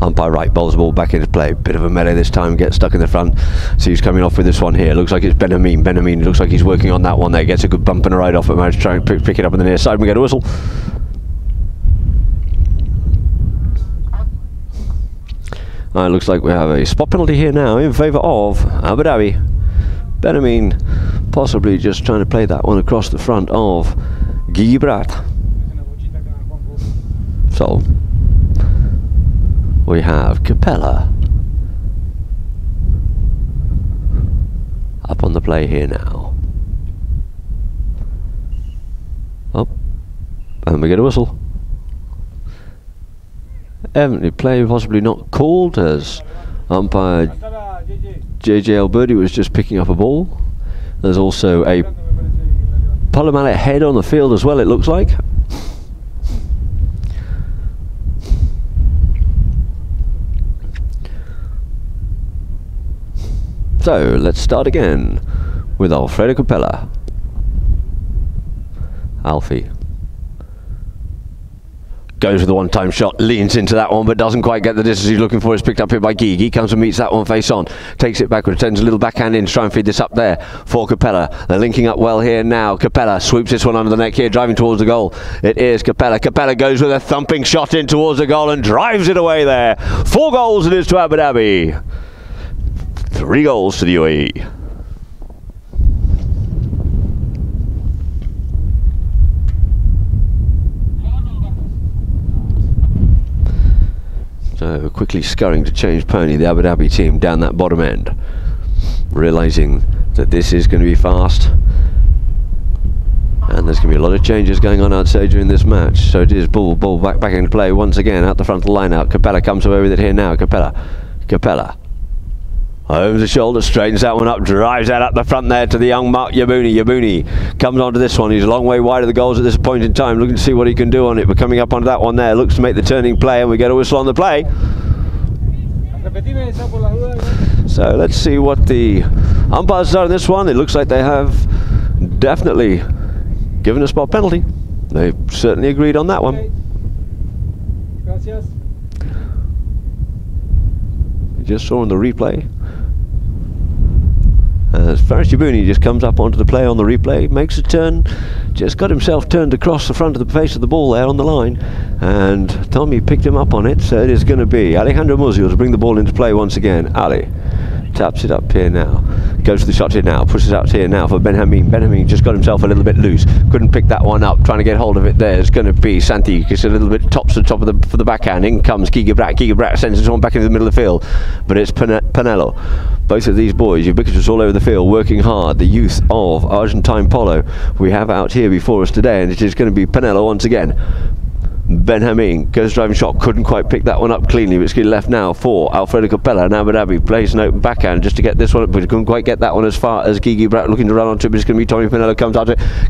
B: Umpire right bowls the ball back into play. Bit of a melee this time, gets stuck in the front. So he's coming off with this one here. Looks like it's Benjamin. Benjamin looks like he's working on that one there. Gets a good bump and a ride off it. Managed to try and pick it up on the near side. We get a whistle. It looks like we have a spot penalty here now in favour of Abu Dhabi. Benjamin possibly just trying to play that one across the front of Gigi Brat. So we have Capella up on the play here now. Oh, and we get a whistle. Evidently play possibly not called, as umpire JJ Alberti was just picking up a ball. There's also a Polo mallet head on the field as well, it looks like. So let's start again with Alfredo Capella. Alfie goes with the one-time shot, leans into that one, but doesn't quite get the distance he's looking for. It's picked up here by Gigi. Comes and meets that one face on. Takes it backward, sends a little backhand in to try and feed this up there for Capella. They're linking up well here now. Capella sweeps this one under the neck here, driving towards the goal. It is Capella. Capella goes with a thumping shot in towards the goal and drives it away there. 4 goals it is to Abu Dhabi. 3 goals to the UAE. So quickly scurrying to change pony, the Abu Dhabi team down that bottom end, realising that this is going to be fast and there's going to be a lot of changes going on outside during this match. So it is ball back into play once again out the front of the line out. Capella comes away with it here now. Capella Over the shoulder, straightens that one up, drives that up the front there to the young Mark Yabuni. Yabuni comes onto this one. He's a long way wide of the goals at this point in time, looking to see what he can do on it. But coming up onto that one there, looks to make the turning play, and we get a whistle on the play. So let's see what the umpires are on this one. It looks like they have definitely given a spot penalty. They've certainly agreed on that one. You just saw on the replay. As Faris Yabuni just comes up onto the play on the replay, makes a turn, just got himself turned across the front of the face of the ball there on the line, and Tommy picked him up on it, so it is going to be Alejandro Muzio to bring the ball into play once again. Ali taps it up here now, goes for the shot here now, pushes out here now for Benjamin. Benjamin just got himself a little bit loose, couldn't pick that one up, trying to get hold of it there. It's going to be Santi, gets a little bit tops the top of for the backhand. In comes Giga Brat sends this one back into the middle of the field, but it's Panello. Both of these boys, ubiquitous all over the field, working hard. The youth of Argentine Polo we have out here before us today, and it is going to be Panello once again. Benjamin goes driving shot, couldn't quite pick that one up cleanly, but it's getting left now for Alfredo Capella. And Abu Dhabi plays an open backhand just to get this one, but he couldn't quite get that one as far as Gigi Brat looking to run onto it. But it's going to be Tommy Panello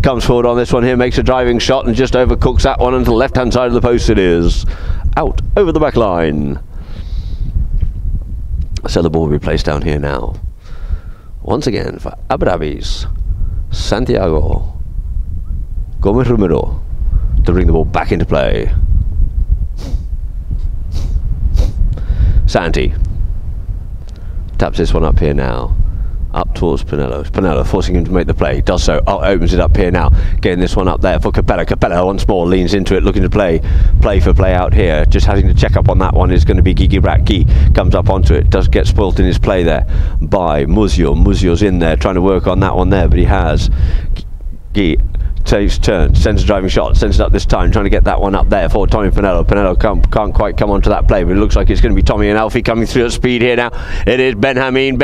B: comes forward on this one here, makes a driving shot and just overcooks that one onto the left hand side of the post. It is out over the back line. So the ball will be placed down here now once again for Abu Dhabi's Santiago Gomez Romero to bring the ball back into play. Santi taps this one up here now, up towards Panello. Panello forcing him to make the play, does so, opens it up here now, getting this one up there for Capella. Capella once more leans into it, looking to play for play out here. Just having to check up on that one is going to be Gigi Brat. Comes up onto it, does get spoilt in his play there by Muzio. Muzio's in there trying to work on that one there, but he has Gigi takes turn, sends a driving shot, sends it up this time, trying to get that one up there for Tommy Panello. Panello can't quite come onto that play, but it looks like it's going to be Tommy and Alfie coming through at speed here now. It is Benjamin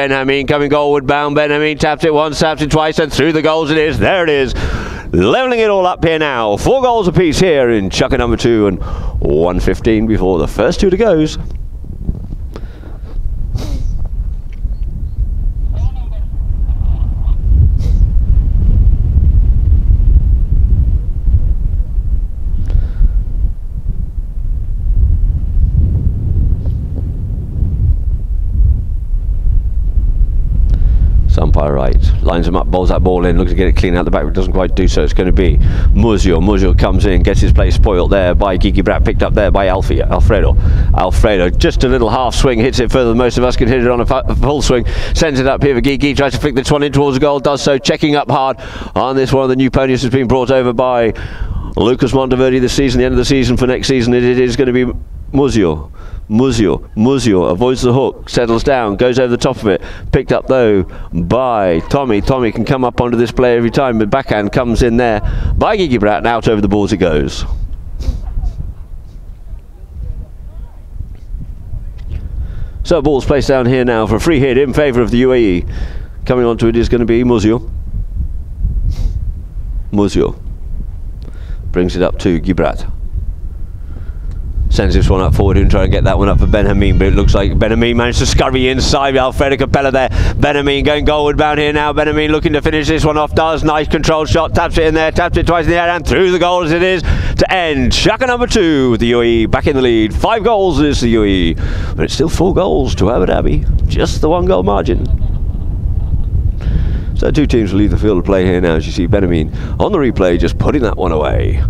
B: coming goalward bound. Benjamin taps it once, taps it twice, and through the goals it is. There it is, levelling it all up here now. 4 goals apiece here in Chukka number 2, and 1:15 before the first 2 to goes. Umpire right, lines him up, bowls that ball in, looks to get it clean out the back, but doesn't quite do so. It's going to be Muzio. Muzio comes in, gets his play spoiled there by Gigi Brat, picked up there by Alfredo. Just a little half swing, hits it further than most of us can hit it on a full swing, sends it up here for Gigi, tries to flick this one in towards the goal, does so, checking up hard on this. One of the new ponies has been brought over by Lucas Monteverde this season. The end of the season for next season, it is going to be Muzio. Muzio avoids the hook, settles down, goes over the top of it, picked up though by Tommy. Tommy can come up onto this play every time, but backhand comes in there by Gigi Brat, and out over the balls it goes. So ball's placed down here now for a free hit in favour of the UAE. Coming onto it is going to be Muzio. Muzio brings it up to Gibrat. Sends this one up forward and trying to get that one up for Benjamin, but it looks like Benjamin managed to scurry inside. Alfredo Capella there. Benjamin going goalward bound here now. Benjamin looking to finish this one off. Does nice controlled shot. Taps it in there. Taps it twice in the air and through the goal as it is to end. Chukka number 2 with the UAE back in the lead. 5 goals is the UAE, but it's still 4 goals to Abu Dhabi. Just the 1 goal margin. So 2 teams will leave the field of play here now, as you see Benjamin on the replay just putting that one away.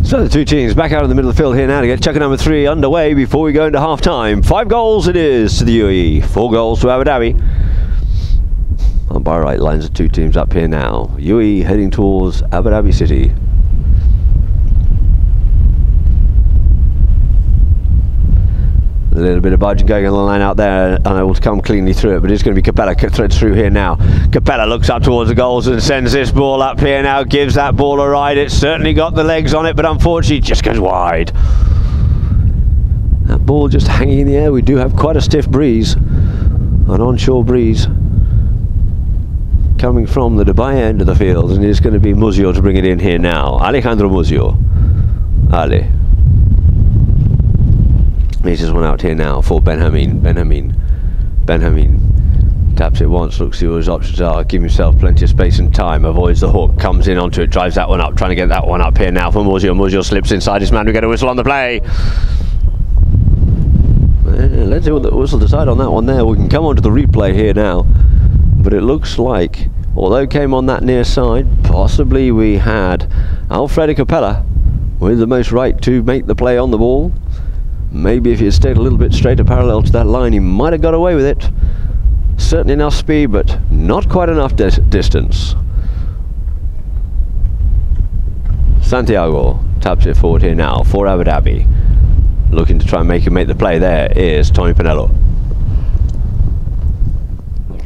B: So the two teams back out in the middle of the field here now to get checker number 3 underway before we go into half time. 5 goals it is to the UAE, 4 goals to Abu Dhabi. On by right lines the two teams up here now. UAE heading towards Abu Dhabi City. A little bit of budging going on the line out there, unable to come cleanly through it, but it's going to be Capella threads through here now. Capella looks up towards the goals and sends this ball up here now, gives that ball a ride. It's certainly got the legs on it, but unfortunately just goes wide. That ball just hanging in the air. We do have quite a stiff breeze, an onshore breeze coming from the Dubai end of the field, and it's going to be Muzio to bring it in here now. Alejandro Muzio. Ali. He's just one out here now for Benjamin. Benjamin taps it once, looks see what his options are, give himself plenty of space and time, avoids the hook, comes in onto it, drives that one up, trying to get that one up here now for Muzio. Muzio slips inside his man, we get a whistle on the play. Let's see what the whistle decide on that one there. We can come on to the replay here now, but it looks like, although it came on that near side, possibly we had Alfredo Capella with the most right to make the play on the ball. Maybe if he had stayed a little bit straighter parallel to that line, he might have got away with it. Certainly enough speed, but not quite enough distance. Santiago taps it forward here now for Abu Dhabi. Looking to try and make the play there is Tommy Pinello.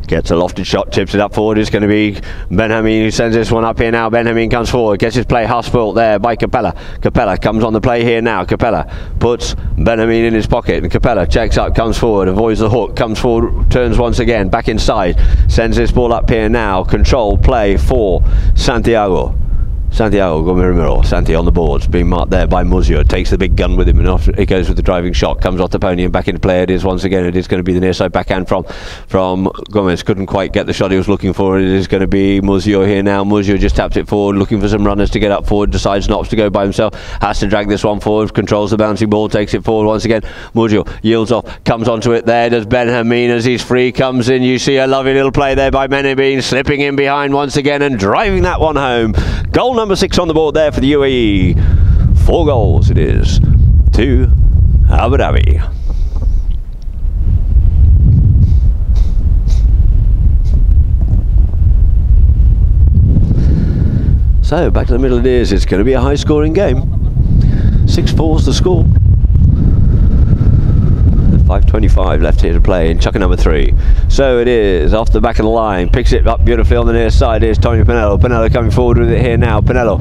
B: Gets a lofted shot, tips it up forward. It's going to be Benjamin who sends this one up here now. Benjamin comes forward, gets his play hospital there by Capella. Capella comes on the play here now. Capella puts Benjamin in his pocket, and Capella checks up, comes forward, avoids the hook, comes forward, turns once again, back inside, sends this ball up here now. Control play for Santiago. Santiago Gomirimiro, Santi on the boards, being marked there by Muzio, takes the big gun with him and off he goes with the driving shot, comes off the pony and back into play it is once again. It is going to be the near side backhand from Gomez, couldn't quite get the shot he was looking for. It is going to be Muzio here now. Muzio just taps it forward, looking for some runners to get up forward, decides not to go by himself, has to drag this one forward, controls the bouncing ball, takes it forward once again. Muzio yields off, comes onto it there, does Benjamin as he's free, comes in. You see a lovely little play there by Benjamin, slipping in behind once again and driving that one home. Goal number 6 on the board there for the UAE. 4 goals it is to Abu Dhabi. So back to the middle it is. It's going to be a high scoring game. 6-4's the score. 5:25 left here to play in chucker number 3. So it is off the back of the line, picks it up beautifully on the near side. Here's Tony Pinello. Pinello coming forward with it here now. Pinello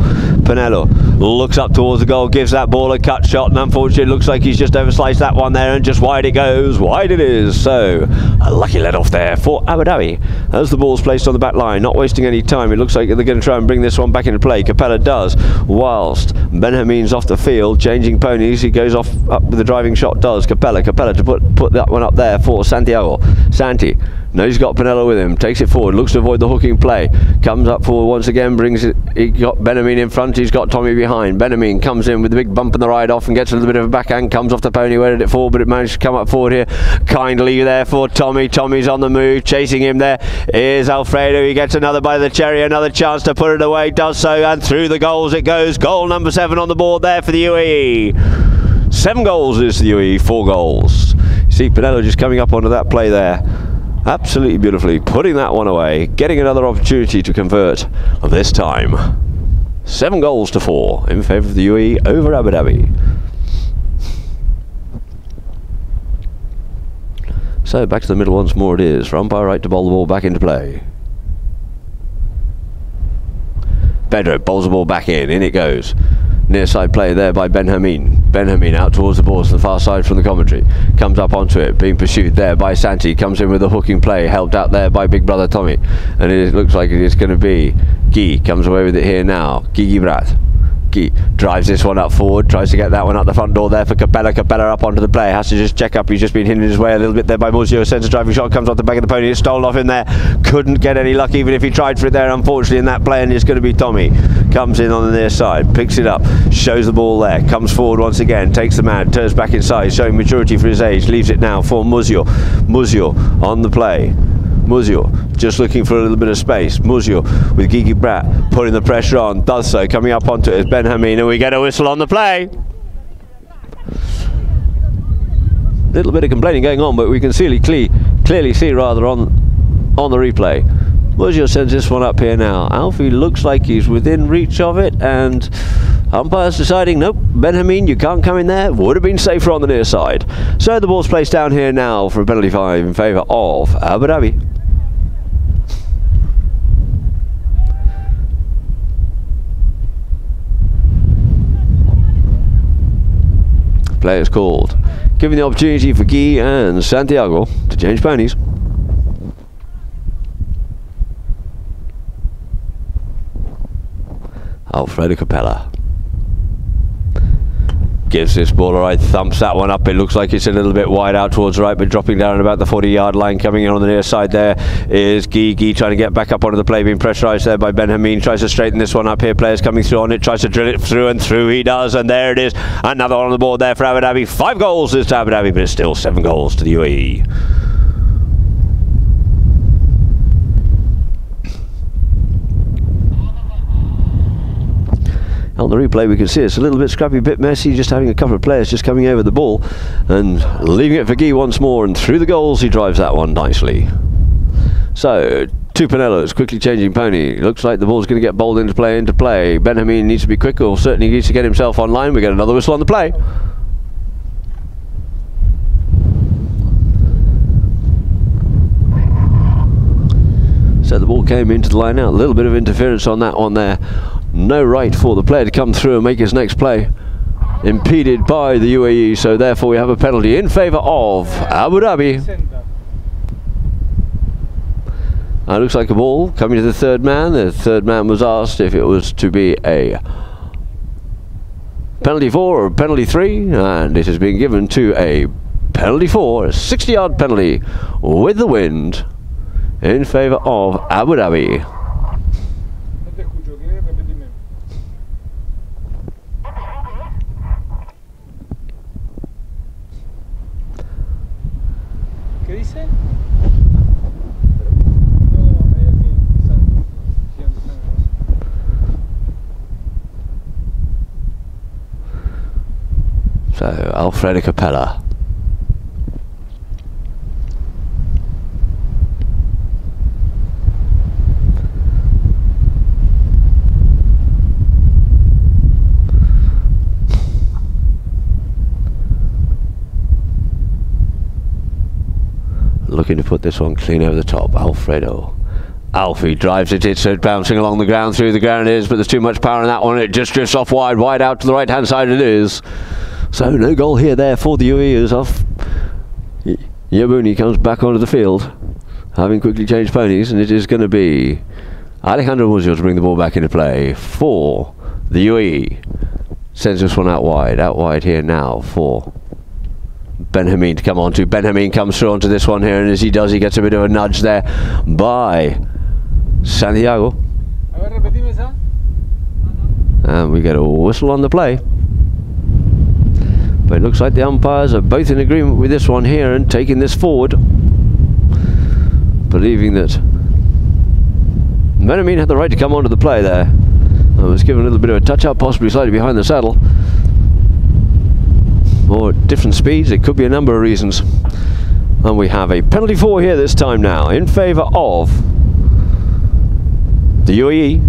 B: looks up towards the goal, gives that ball a cut shot, and unfortunately it looks like he's just oversliced that one there, and just wide it goes. Wide it is. So a lucky let off there for Abu Dhabi as the ball's placed on the back line, not wasting any time. It looks like they're going to try and bring this one back into play. Capella does, whilst Benjamin's off the field changing ponies. He goes off up with the driving shot, does Capella to put that one up there for Santiago. Santi knows he's got Pinello with him, takes it forward, looks to avoid the hooking play, comes up forward once again, brings it. He got Benjamin in front, he's got Tommy behind. Benjamin comes in with the big bump in the ride off and gets a little bit of a backhand, comes off the pony, where did it fall, but it managed to come up forward here kindly there for Tommy. Tommy's on the move, chasing him there is Alfredo. He gets another by the cherry, another chance to put it away, does so, and through the goals it goes. Goal number 7 on the board there for the UAE. 7 goals is the UAE, 4 goals. See Pinello just coming up onto that play there, absolutely beautifully, putting that one away, getting another opportunity to convert this time. 7 goals to 4 in favour of the UAE over Abu Dhabi. So back to the middle once more it is, for umpire right to bowl the ball back into play. Pedro bowls the ball back in it goes. Near side play there by Benjamin. Benjamin out towards the ball to the far side from the commentary. Comes up onto it, being pursued there by Santi. Comes in with a hooking play, helped out there by big brother Tommy. And it looks like it is going to be Guy. Comes away with it here now. Guy Gibrat. Guy drives this one up forward, tries to get that one out the front door there for Capella. Capella up onto the play, has to just check up. He's just been hindered his way a little bit there by Muzio. Sends a driving shot, comes off the back of the pony. It's stolen off in there. Couldn't get any luck even if he tried for it there, unfortunately, in that play, and it's going to be Tommy. Comes in on the near side, picks it up, shows the ball there, comes forward once again, takes the man, turns back inside, showing maturity for his age, leaves it now for Muzio. Muzio on the play. Muzio just looking for a little bit of space. Muzio with Gigi Brat putting the pressure on, does so. Coming up onto it is Ben Hameen, and we get a whistle on the play. Little bit of complaining going on, but we can clearly see rather on the replay. Muzio sends this one up here now. Alfie looks like he's within reach of it, and umpire's deciding, nope, Ben Hameen, you can't come in there. Would have been safer on the near side. So the ball's placed down here now for a penalty 5 in favour of Abu Dhabi. Play is called, giving the opportunity for Guy and Santiago to change ponies. Alfredo Capella gives this ball a right, thumps that one up. It looks like it's a little bit wide out towards the right, but dropping down at about the 40-yard line. Coming in on the near side there is Guy. Guy trying to get back up onto the play, being pressurised there by Ben Hameen. Tries to straighten this one up here. Players coming through on it. Tries to drill it through, and through he does. And there it is. Another one on the board there for Abu Dhabi. 5 goals is to Abu Dhabi, but it's still 7 goals to the UAE. On the replay we can see it's a little bit scrappy, a bit messy, just having a couple of players just coming over the ball and leaving it for Guy once more, and through the goals he drives that one nicely. So Tupinello's quickly changing pony. Looks like the ball's going to get bowled into play. Ben Hameen needs to be quick, or certainly needs to get himself online. We get another whistle on the play. So the ball came into the line out. A little bit of interference on that one there. No right for the player to come through and make his next play. Impeded by the UAE, so therefore we have a penalty in favour of Abu Dhabi. It looks like a ball coming to the third man. The third man was asked if it was to be a penalty 4 or penalty 3, and it has been given to a penalty 4, a 60-yard penalty with the wind in favour of Abu Dhabi.
F: ¿Qué dice?
B: So Alfredo Capella. Looking to put this one clean over the top. Alfredo. Alfie drives it. It's bouncing along the ground, through the ground it is, but there's too much power in that one. It just drifts off wide out to the right hand side it is. So no goal here there for the UAE is off. Yabuni comes back onto the field, having quickly changed ponies, and it is going to be Alejandro Muzio to bring the ball back into play for the UAE. Sends this one out wide here now for Ben Hameen to come on to. Ben Hameen comes through onto this one here, and as he does, he gets a bit of a nudge there by Santiago. And we get a whistle on the play. But it looks like the umpires are both in agreement with this one here and taking this forward, believing that Ben Hameen had the right to come onto the play there. And was given a little bit of a touch-up, possibly slightly behind the saddle. Or at different speeds, it could be a number of reasons. And we have a penalty 4 here this time now in favour of the UAE.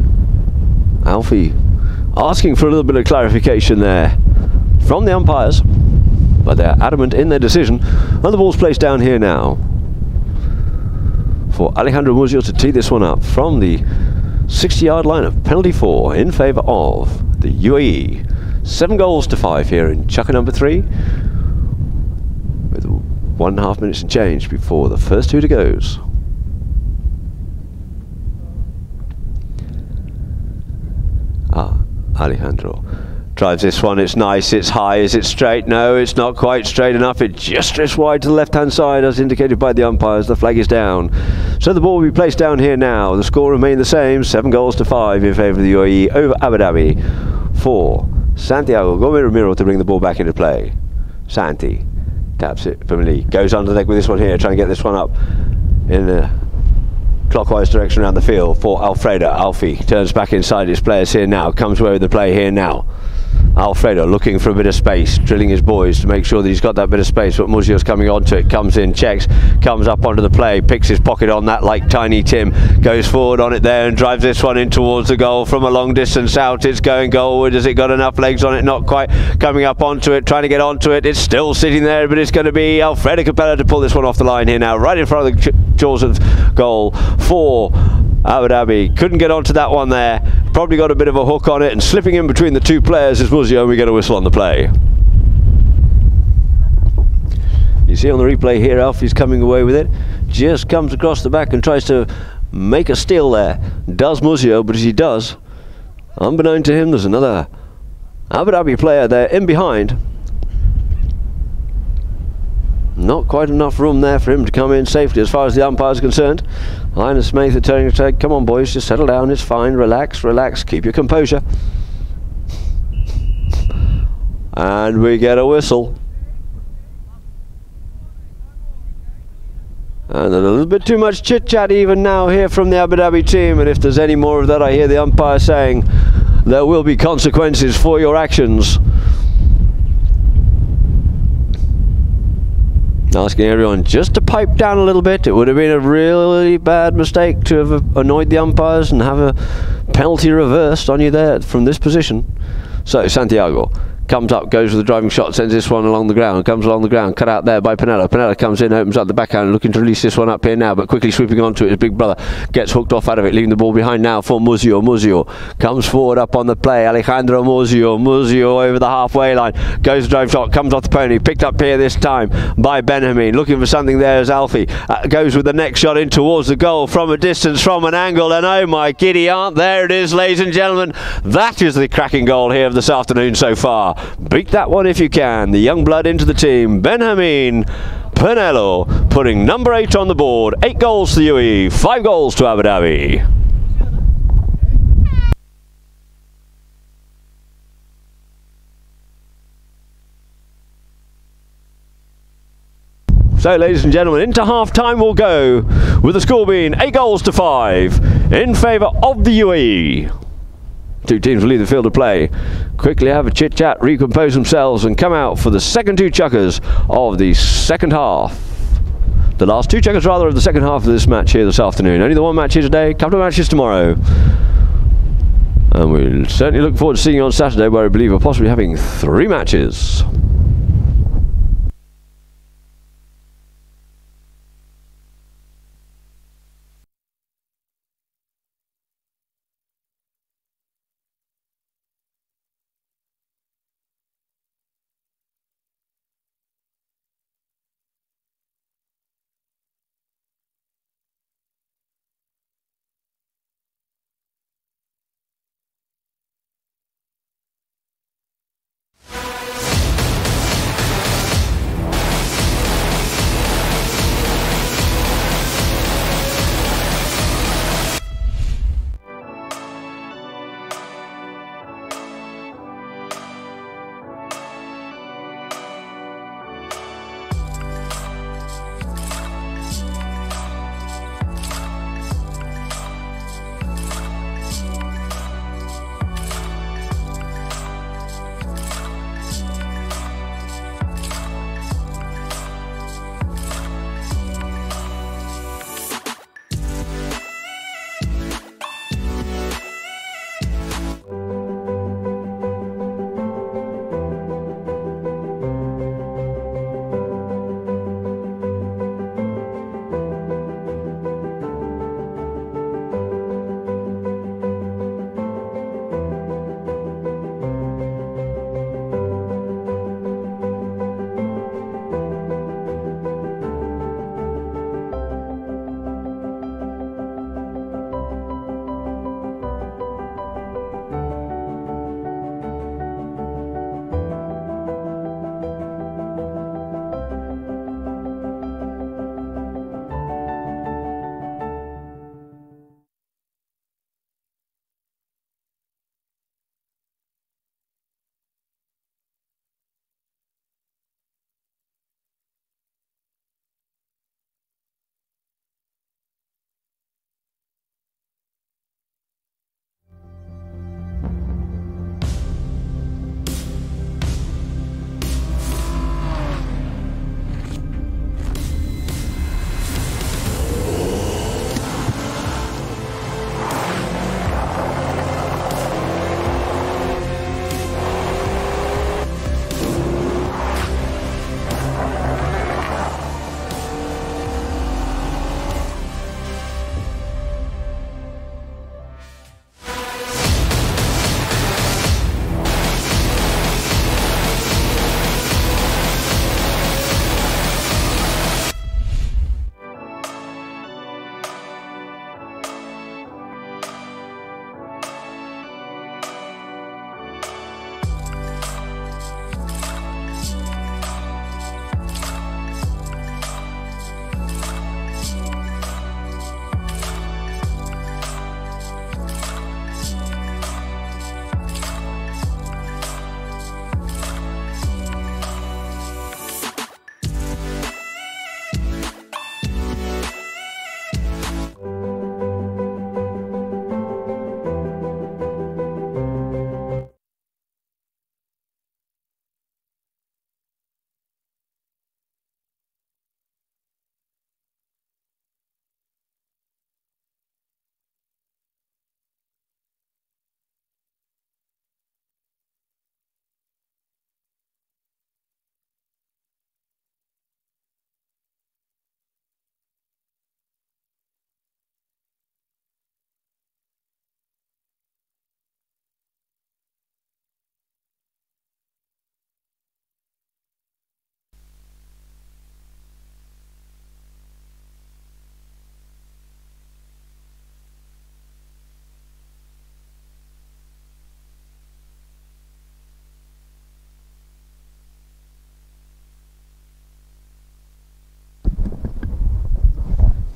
B: Alfie asking for a little bit of clarification there from the umpires, but they're adamant in their decision, and the ball's placed down here now for Alejandro Muzio to tee this one up from the 60-yard line of penalty 4 in favour of the UAE. 7 goals to 5 here in chukker number 3, with 1.5 minutes and change before the first 2 to goes. Alejandro drives this one. It's nice, it's high. Is it straight? No, it's not quite straight enough. It just drifts wide to the left hand side as indicated by the umpires. The flag is down, so the ball will be placed down here now. The score remained the same, 7 goals to 5 in favour of the UAE over Abu Dhabi for Santiago Gomez-Ramiro to bring the ball back into play. Santi taps it from Lee, goes under the deck with this one here, trying to get this one up in clockwise direction around the field for Alfredo. Alfie turns back inside his players here now, comes away with the play here now. Alfredo looking for a bit of space, drilling his boys to make sure that he's got that bit of space, but Muzio's coming onto it, comes in, checks, comes up onto the play, picks his pocket on that like Tiny Tim, goes forward on it there and drives this one in towards the goal from a long distance out. It's going goalward. Has it got enough legs on it? Not quite. Coming up onto it, trying to get onto it. It's still sitting there, but it's going to be Alfredo Capella to pull this one off the line here now, right in front of the jaws of goal for Abu Dhabi. Couldn't get onto that one there. Probably got a bit of a hook on it, and slipping in between the two players is Muzio, and we get a whistle on the play. You see on the replay here, Alfie's coming away with it. Just comes across the back and tries to make a steal there. Does Muzio, but as he does, unbeknown to him, there's another Abu Dhabi player there in behind. Not quite enough room there for him to come in safely as far as the umpire is concerned. Linus Smith are turning to say, come on boys, just settle down, it's fine, relax, relax, keep your composure. And we get a whistle. And a little bit too much chit-chat even now here from the Abu Dhabi team, and if there's any more of that, I hear the umpire saying there will be consequences for your actions. Asking everyone just to pipe down a little bit. It would have been a really bad mistake to have annoyed the umpires and have a penalty reversed on you there from this position. So Santiago comes up, goes with the driving shot, sends this one along the ground, comes along the ground, cut out there by Pinello. Pinello comes in, opens up the backhand, looking to release this one up here now, but quickly sweeping onto it, his big brother gets hooked off out of it, leaving the ball behind now for Muzio. Muzio comes forward up on the play, Alejandro Muzio. Muzio over the halfway line, goes the driving shot, comes off the pony, picked up here this time by Benjamin, looking for something there as Alfie goes with the next shot in towards the goal from a distance, from an angle, and oh my giddy aunt, there it is, ladies and gentlemen. That is the cracking goal here of this afternoon so far. Beat that one if you can. The young blood into the team. Benjamin Pinello putting number 8 on the board. 8 goals to the UAE, 5 goals to Abu Dhabi. So, ladies and gentlemen, into half-time we'll go with the score being 8 goals to 5 in favour of the UAE. Two teams will leave the field to play, quickly have a chit-chat, recompose themselves, and come out for the second 2 chukkers of the second half. The last 2 chukkers, rather, of the second half of this match here this afternoon. Only the one match here today, a couple of matches tomorrow. And we'll certainly look forward to seeing you on Saturday, where I believe we're possibly having 3 matches.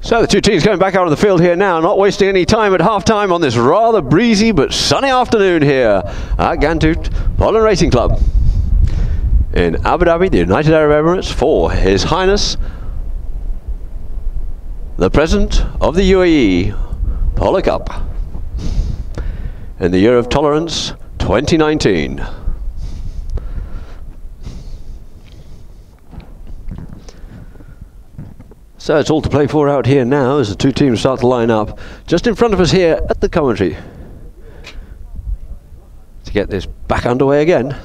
B: So the two teams going back out on the field here now, not wasting any time at half-time on this rather breezy but sunny afternoon here at Gantut Polo Racing Club in Abu Dhabi, the United Arab Emirates, for His Highness the President of the UAE Polo Cup in the Year of Tolerance 2019. So it's all to play for out here now as the two teams start to line up just in front of us here at the commentary to get this back underway again.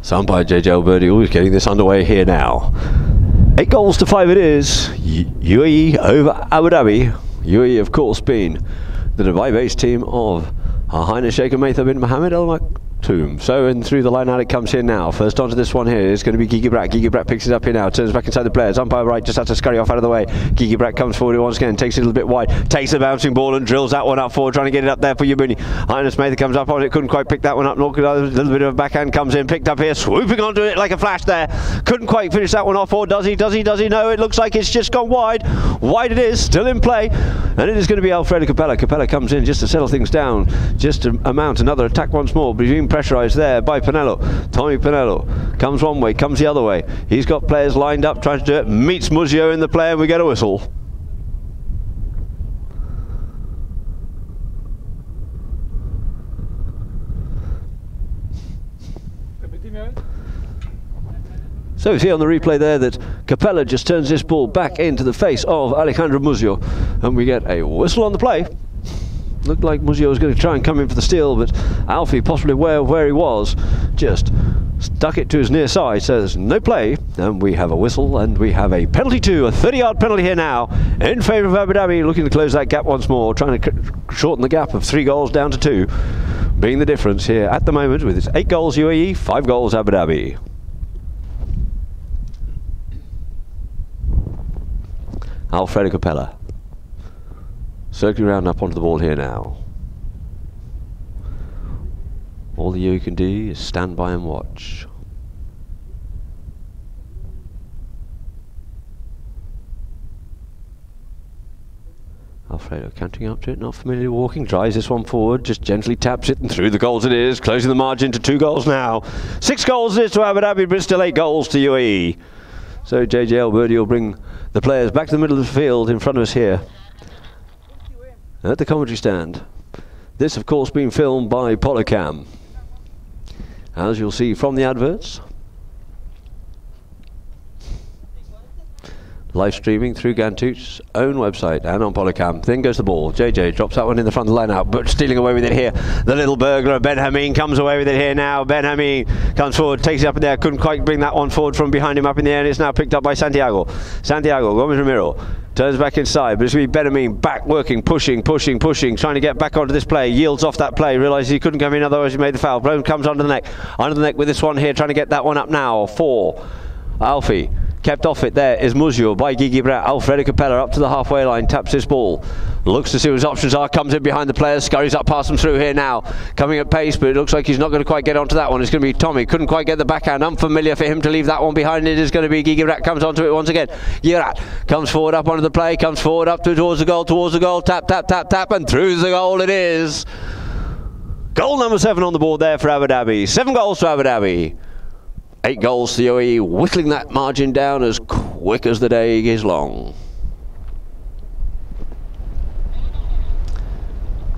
B: Signed by JJ Alberti, always getting this underway here now. 8 goals to 5 it is. UAE over Abu Dhabi. UAE, of course, being the Dubai-based team of Her Highness Sheikh Maitha bin Mohammed Al Maktoum. So in through the line out it comes here now. First onto this one here is going to be Gigi Brat. Gigi Brat picks it up here now, turns back inside the players. Umpire right, just has to scurry off out of the way. Gigi Brat comes forward once again, takes it a little bit wide, takes the bouncing ball and drills that one up forward, trying to get it up there for Yabuni. Highness Maitha comes up on it, couldn't quite pick that one up. A little bit of a backhand comes in, picked up here, swooping onto it like a flash there. Couldn't quite finish that one off, or does he? Does he? Does he? No, it looks like it's just gone wide. Wide it is, still in play. And it is going to be Alfredo Capella. Capella comes in just to settle things down, just to mount another attack once more, but he's being pressurised there by Pinello. Tommy Pinello comes one way, comes the other way. He's got players lined up trying to do it, meets Muzio in the play, and we get a whistle. So we see on the replay there that Capella just turns this ball back into the face of Alejandro Muzio, and we get a whistle on the play. Looked like Muzio was going to try and come in for the steal, but Alfie, possibly aware of where he was, just stuck it to his near side. So there's no play, and we have a whistle, and we have a penalty too, a 30-yard penalty here now in favour of Abu Dhabi, looking to close that gap once more, trying to shorten the gap of 3 goals down to 2, being the difference here at the moment with its 8 goals UAE, 5 goals Abu Dhabi. Alfredo Capella circling around up onto the ball here now. All the UAE can do is stand by and watch. Alfredo counting up to it, not familiar walking, drives this one forward, just gently taps it, and through the goals it is, closing the margin to 2 goals now. 6 goals it is to Abu Dhabi, but still 8 goals to UAE. So JJ Alberti will bring the players back to the middle of the field in front of us here at the commentary stand. This, of course, being filmed by Polocam, as you'll see from the adverts. Live streaming through Gantut's own website and on Polocam. Then goes the ball. JJ drops that one in the front of the line out, but stealing away with it here. The little burglar, Ben Hameen, comes away with it here now. Ben Hameen comes forward, takes it up in there. Couldn't quite bring that one forward from behind him up in the air, and it's now picked up by Santiago. Santiago, Gomez Ramiro, turns back inside, but it's going to be Ben Hameen back working, pushing, trying to get back onto this play. Yields off that play, realises he couldn't come in, otherwise he made the foul. Blown comes under the neck with this one here, trying to get that one up now for Alfie. Kept off it there is Muzio by Gigi Brat. Alfredo Capella up to the halfway line, taps this ball, looks to see what his options are, comes in behind the players, scurries up past them through here now, coming at pace, but it looks like he's not going to quite get onto that one. It's going to be Tommy, couldn't quite get the backhand, unfamiliar for him to leave that one behind. It is going to be Gigi Brat, comes onto it once again. Girat comes forward up onto the play, comes forward up towards the goal, tap, and through the goal it is. Goal number 7 on the board there for Abu Dhabi. 7 goals to Abu Dhabi. 8 goals to the UAE, whittling that margin down as quick as the day is long.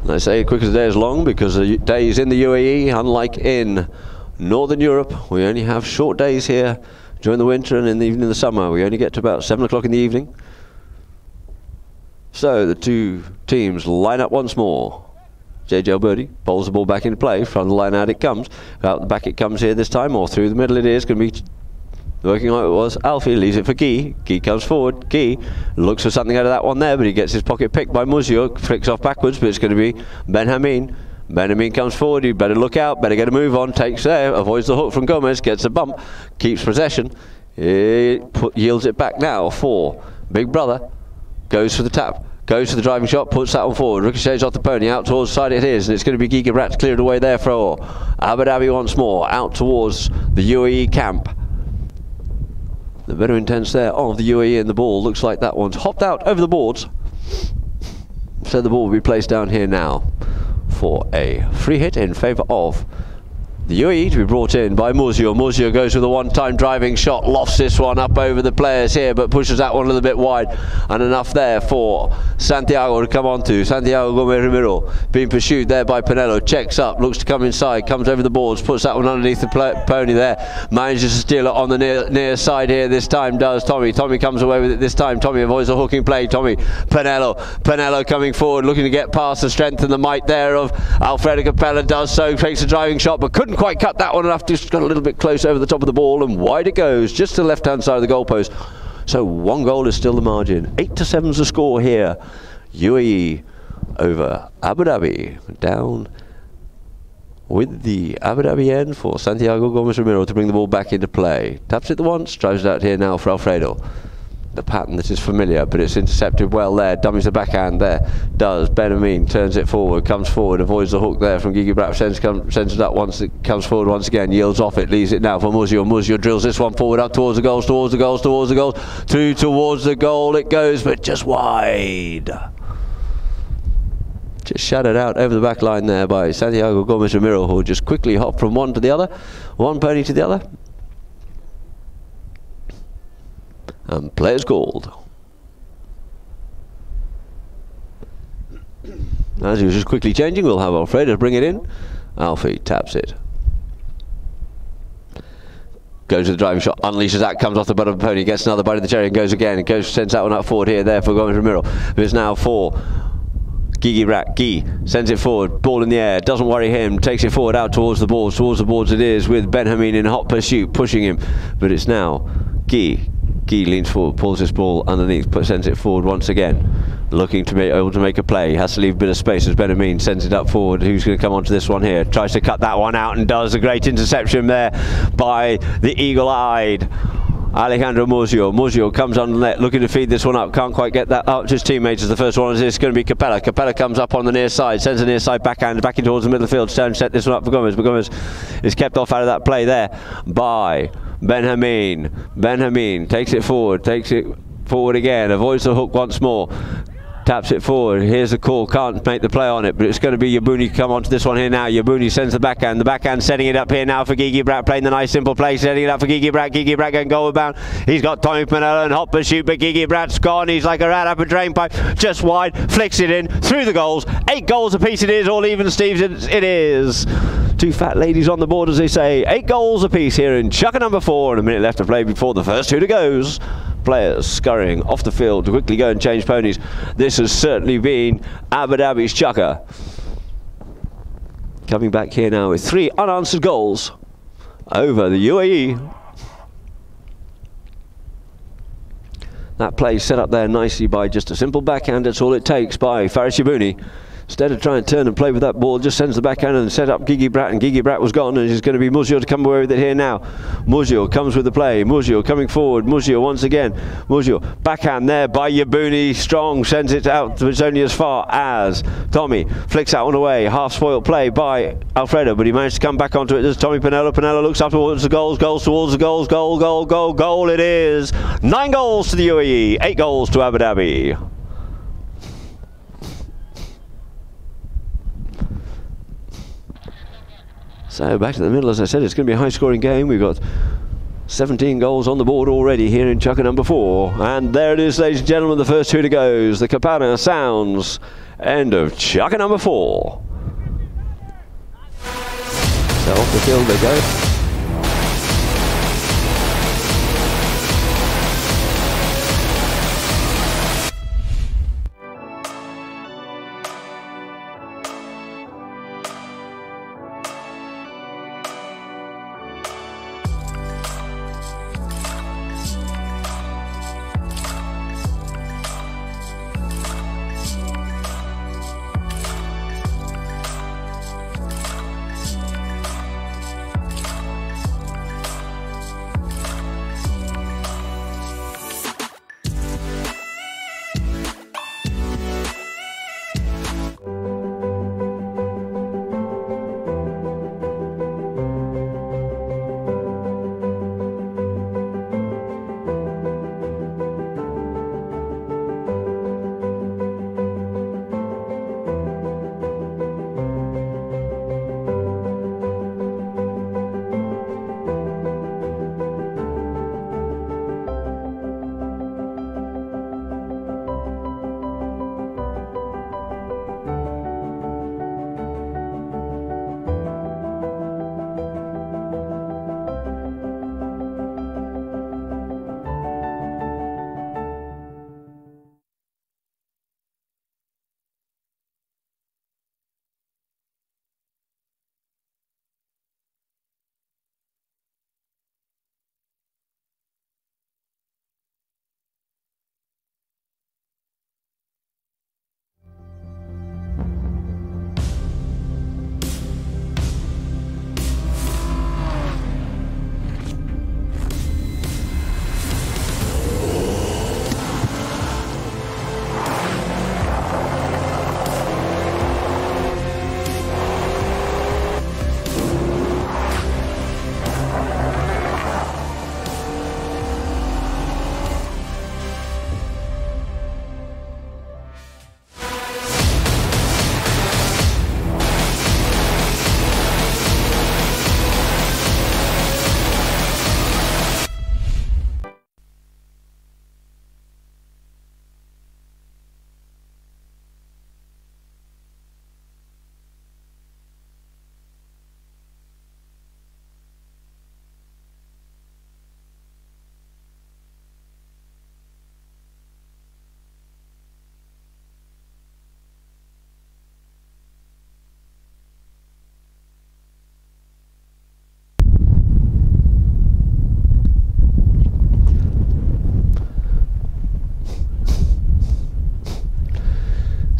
B: And I say quick as the day is long because the days in the UAE, unlike in Northern Europe, we only have short days here during the winter, and in the evening in the summer we only get to about 7 o'clock in the evening. So the two teams line up once more. JJ Birdie bowls the ball back into play. Front of the line out it comes. Out the back it comes here this time, or through the middle it is. Going to be working like it was. Alfie leaves it for Guy. Guy comes forward. Guy looks for something out of that one there, but he gets his pocket picked by Muzio. Flicks off backwards, but it's going to be Ben Hameen. Ben Hameen comes forward. You better look out. Better get a move on. Takes there. Avoids the hook from Gomez. Gets a bump. Keeps possession. Yields it back now for Big Brother. Goes for the tap. Goes for the driving shot, puts that one forward, ricochets off the pony, out towards the side it is, and it's going to be Giga Brat cleared away there for Abu Dhabi once more, out towards the UAE camp. The better intense there of the UAE, and the ball looks like that one's hopped out over the boards. So the ball will be placed down here now for a free hit in favour of the UAE, to be brought in by Muzio. Muzio goes with a one-time driving shot, lofts this one up over the players here, but pushes that one a little bit wide, and enough there for Santiago to come on to. Santiago Gomez Ramiro being pursued there by Pinello, checks up, looks to come inside, comes over the boards, puts that one underneath the pony there, manages to steal it on the near side here. This time does Tommy. Tommy comes away with it this time. Tommy avoids the hooking play. Tommy, Pinello coming forward, looking to get past the strength and the might there of Alfredo Capella, does so, takes a driving shot, but couldn't quite cut that one enough, just got a little bit close over the top of the ball, and wide it goes, just to the left hand side of the goalpost. So 1 goal is still the margin. 8-7's the score here. UAE over Abu Dhabi, down with the Abu Dhabi end for Santiago Gomez Ramiro to bring the ball back into play. Taps it the once, drives it out here now for Alfredo. The pattern that is familiar, but it's intercepted well there. Dummies the backhand there. Does Ben Amin, turns it forward, comes forward, avoids the hook there from Gigi Brat, sends it up once, it comes forward once again, yields off it, leaves it now for Muzio. Muzio drills this one forward up towards the goals, towards the goals, towards the goals, towards the goal it goes, but just wide. Just shuttered out over the back line there by Santiago Gomez Ramiro, who just quickly hopped from one to the other, one pony to the other. And players called. As he was just quickly changing, we'll have Alfredo bring it in. Alfie taps it. Goes to the driving shot, unleashes that, comes off the butt of the pony, gets another bite of the cherry and goes again. It sends that one up forward here, there for Gomez Ramiro. It's now for Gigi Rat. Guy sends it forward, ball in the air, doesn't worry him, takes it forward out towards the boards it is, with Ben Hameen in hot pursuit, pushing him. But it's now Guy. Guy leans forward, pulls this ball underneath, sends it forward once again, looking to be able to make a play. Has to leave a bit of space as Ben Amin sends it up forward. Who's going to come onto this one here? Tries to cut that one out and does. A great interception there by the eagle-eyed Alejandro Muzio. Muzio comes on the net, looking to feed this one up. Can't quite get that up to his teammates as the first one. It's going to be Capella. Capella comes up on the near side, sends the near side backhand back in towards the middle of the field. Stone set this one up for Gomez, but Gomez is kept off out of that play there by Ben Hameen. Ben Hameen takes it forward again, avoids the hook once more. Taps it forward, here's the call, can't make the play on it, but it's going to be Yabuni come onto this one here now. Yabuni sends the backhand setting it up here now for Gigi Brat, playing the nice simple play, setting it up for Gigi Brat going goal bound. He's got Tommy Pinello and hot pursuit, but Gigi Brat's gone, he's like a rat up a drain pipe, just wide, flicks it in, through the goals, 8 goals apiece it is, all even Steves it is. 2 fat ladies on the board as they say, 8 goals apiece here in Chucker number 4, and a minute left to play before the first 2 to goes. Players scurrying off the field to quickly go and change ponies. This has certainly been Abu Dhabi's Chucker. Coming back here now with 3 unanswered goals over the UAE. That play set up there nicely by just a simple backhand. That's all it takes by Faris Yabuni. Instead of trying to turn and play with that ball, just sends the backhand and set up Gigi Brat, and Gigi Brat was gone, and it's going to be Muzio to come away with it here now. Muzio comes with the play, Muzio coming forward, Muzio once again, Muzio, backhand there by Yabuni, strong, sends it out, it's only as far as Tommy, flicks that one away, half-spoiled play by Alfredo, but he managed to come back onto it, there's Tommy Pinello, Pinello looks up towards the goals towards the goals, goal it is, 9 goals to the UAE, 8 goals to Abu Dhabi. So back to the middle, as I said, it's going to be a high-scoring game. We've got 17 goals on the board already here in Chucker number 4. And there it is, ladies and gentlemen, the first 2 to goes. The Capana sounds. End of Chucker number 4. So off the field they go.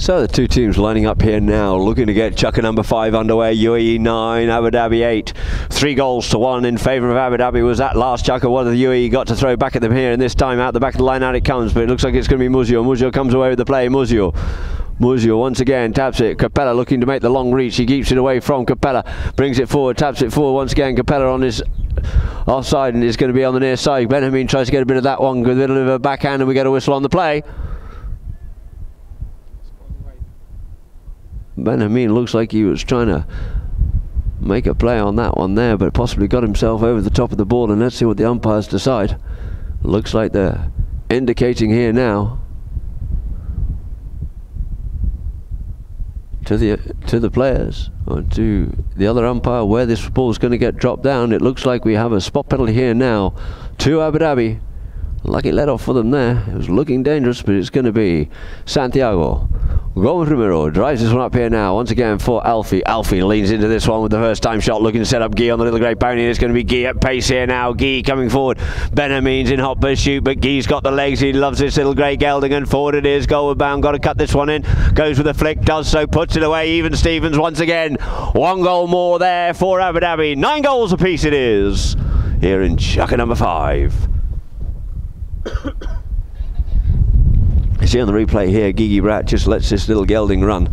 B: So the two teams lining up here now, looking to get chukker number 5 underway. UAE 9, Abu Dhabi 8. 3 goals to 1 in favour of Abu Dhabi was that last chukker. What have the UAE got to throw back at them here? And this time out the back of the line out it comes, but it looks like it's going to be Muzio. Muzio comes away with the play. Muzio once again taps it. Capella looking to make the long reach. He keeps it away from Capella. Brings it forward, taps it forward once again. Capella on his offside and is going to be on the near side. Benjamin tries to get a bit of that one with a little bit of a backhand, and we get a whistle on the play. Benjamin looks like he was trying to make a play on that one there, but possibly got himself over the top of the ball, and let's see what the umpires decide. Looks like they're indicating here now to the players, or to the other umpire, where this ball is going to get dropped down. It looks like we have a spot penalty here now to Abu Dhabi. Lucky let off for them there. It was looking dangerous, but it's going to be Santiago. Gomez Ramiro drives this one up here now. Once again for Alfie. Alfie leans into this one with the first time shot, looking to set up Guy on the little grey pony. It's going to be Guy at pace here now. Guy coming forward. Benjamin's in hot pursuit, but Guy's got the legs. He loves this little grey gelding, and forward it is. Goalward bound. Got to cut this one in. Goes with a flick. Does so. Puts it away. Even Stevens once again. 1 goal more there for Abu Dhabi. 9 goals apiece it is here in chukker number 5. You see on the replay here, Gigi Brat just lets this little gelding run.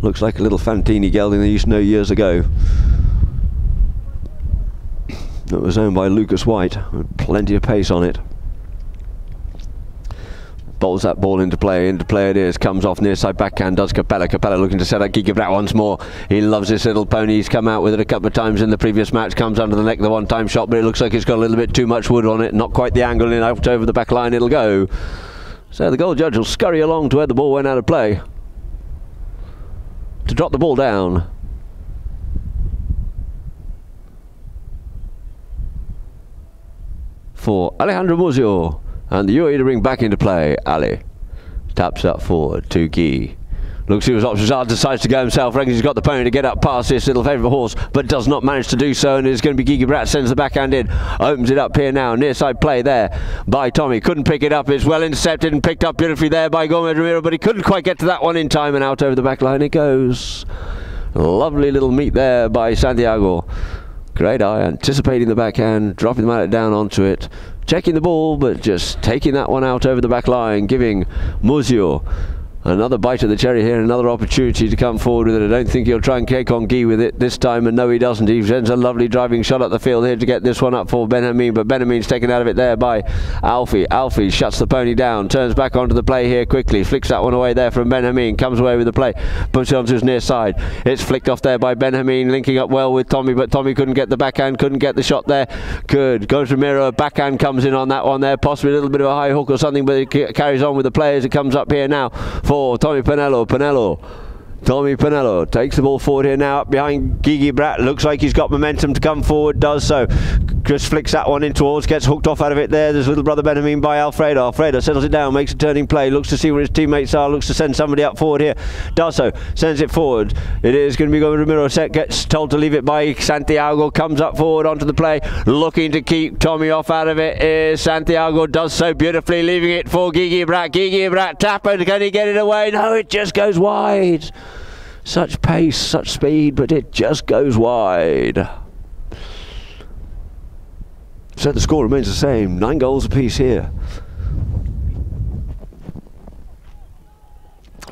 B: Looks like a little Fantini gelding they used to know years ago. It was owned by Lucas White, with plenty of pace on it. Bowls that ball into play it is, comes off near side backhand, does Capella. Capella looking to set up Gigi Brat once more. He loves this little pony. He's come out with it a couple of times in the previous match, comes under the neck the one-time shot, but it looks like it's got a little bit too much wood on it, not quite the angle, and out over the back line it'll go. So the goal judge will scurry along to where the ball went out of play to drop the ball down. For Alejandro Muzio, and the UAE to bring back into play. Ali taps up forward to Guy. Looks to his options are, decides to go himself. Reckons he's got the pony to get up past this little favourite horse, but does not manage to do so, and it's going to be Gigi Brat. Sends the backhand in, opens it up here now. Near side play there by Tommy. Couldn't pick it up. It's well intercepted and picked up beautifully there by Gomez Ramiro, but he couldn't quite get to that one in time, and out over the back line it goes. Lovely little meet there by Santiago. Great eye, anticipating the backhand, dropping the mallet down onto it, checking the ball, but just taking that one out over the back line, giving Muzio another bite of the cherry here, another opportunity to come forward with it. I don't think he'll try and cake on Guy with it this time, and no he doesn't. He sends a lovely driving shot up the field here to get this one up for Benjamin, but Benjamin's taken out of it there by Alfie. Alfie shuts the pony down, turns back onto the play here quickly, flicks that one away there from Benjamin, comes away with the play, puts it onto his near side. It's flicked off there by Benjamin, linking up well with Tommy, but Tommy couldn't get the backhand, couldn't get the shot there. Good. Goes Ramiro, backhand comes in on that one there, possibly a little bit of a high hook or something, but it carries on with the play as it comes up here now for Tommy Pinello. Tommy Pinello takes the ball forward here now, up behind Gigi Brat. Looks like he's got momentum to come forward, does so. Just flicks that one in towards, gets hooked off out of it there. There's little brother Benjamin by Alfredo. Alfredo settles it down, makes a turning play, looks to see where his teammates are, looks to send somebody up forward here. Does so, sends it forward. It is going to be going Ramiro. Set gets told to leave it by Santiago, comes up forward onto the play, looking to keep Tommy off out of it. Is Santiago, does so beautifully, leaving it for Gigi Brat. Gigi Brat tapper, can he get it away? No, it just goes wide. Such pace, such speed, but it just goes wide. So the score remains the same, 9 goals apiece here.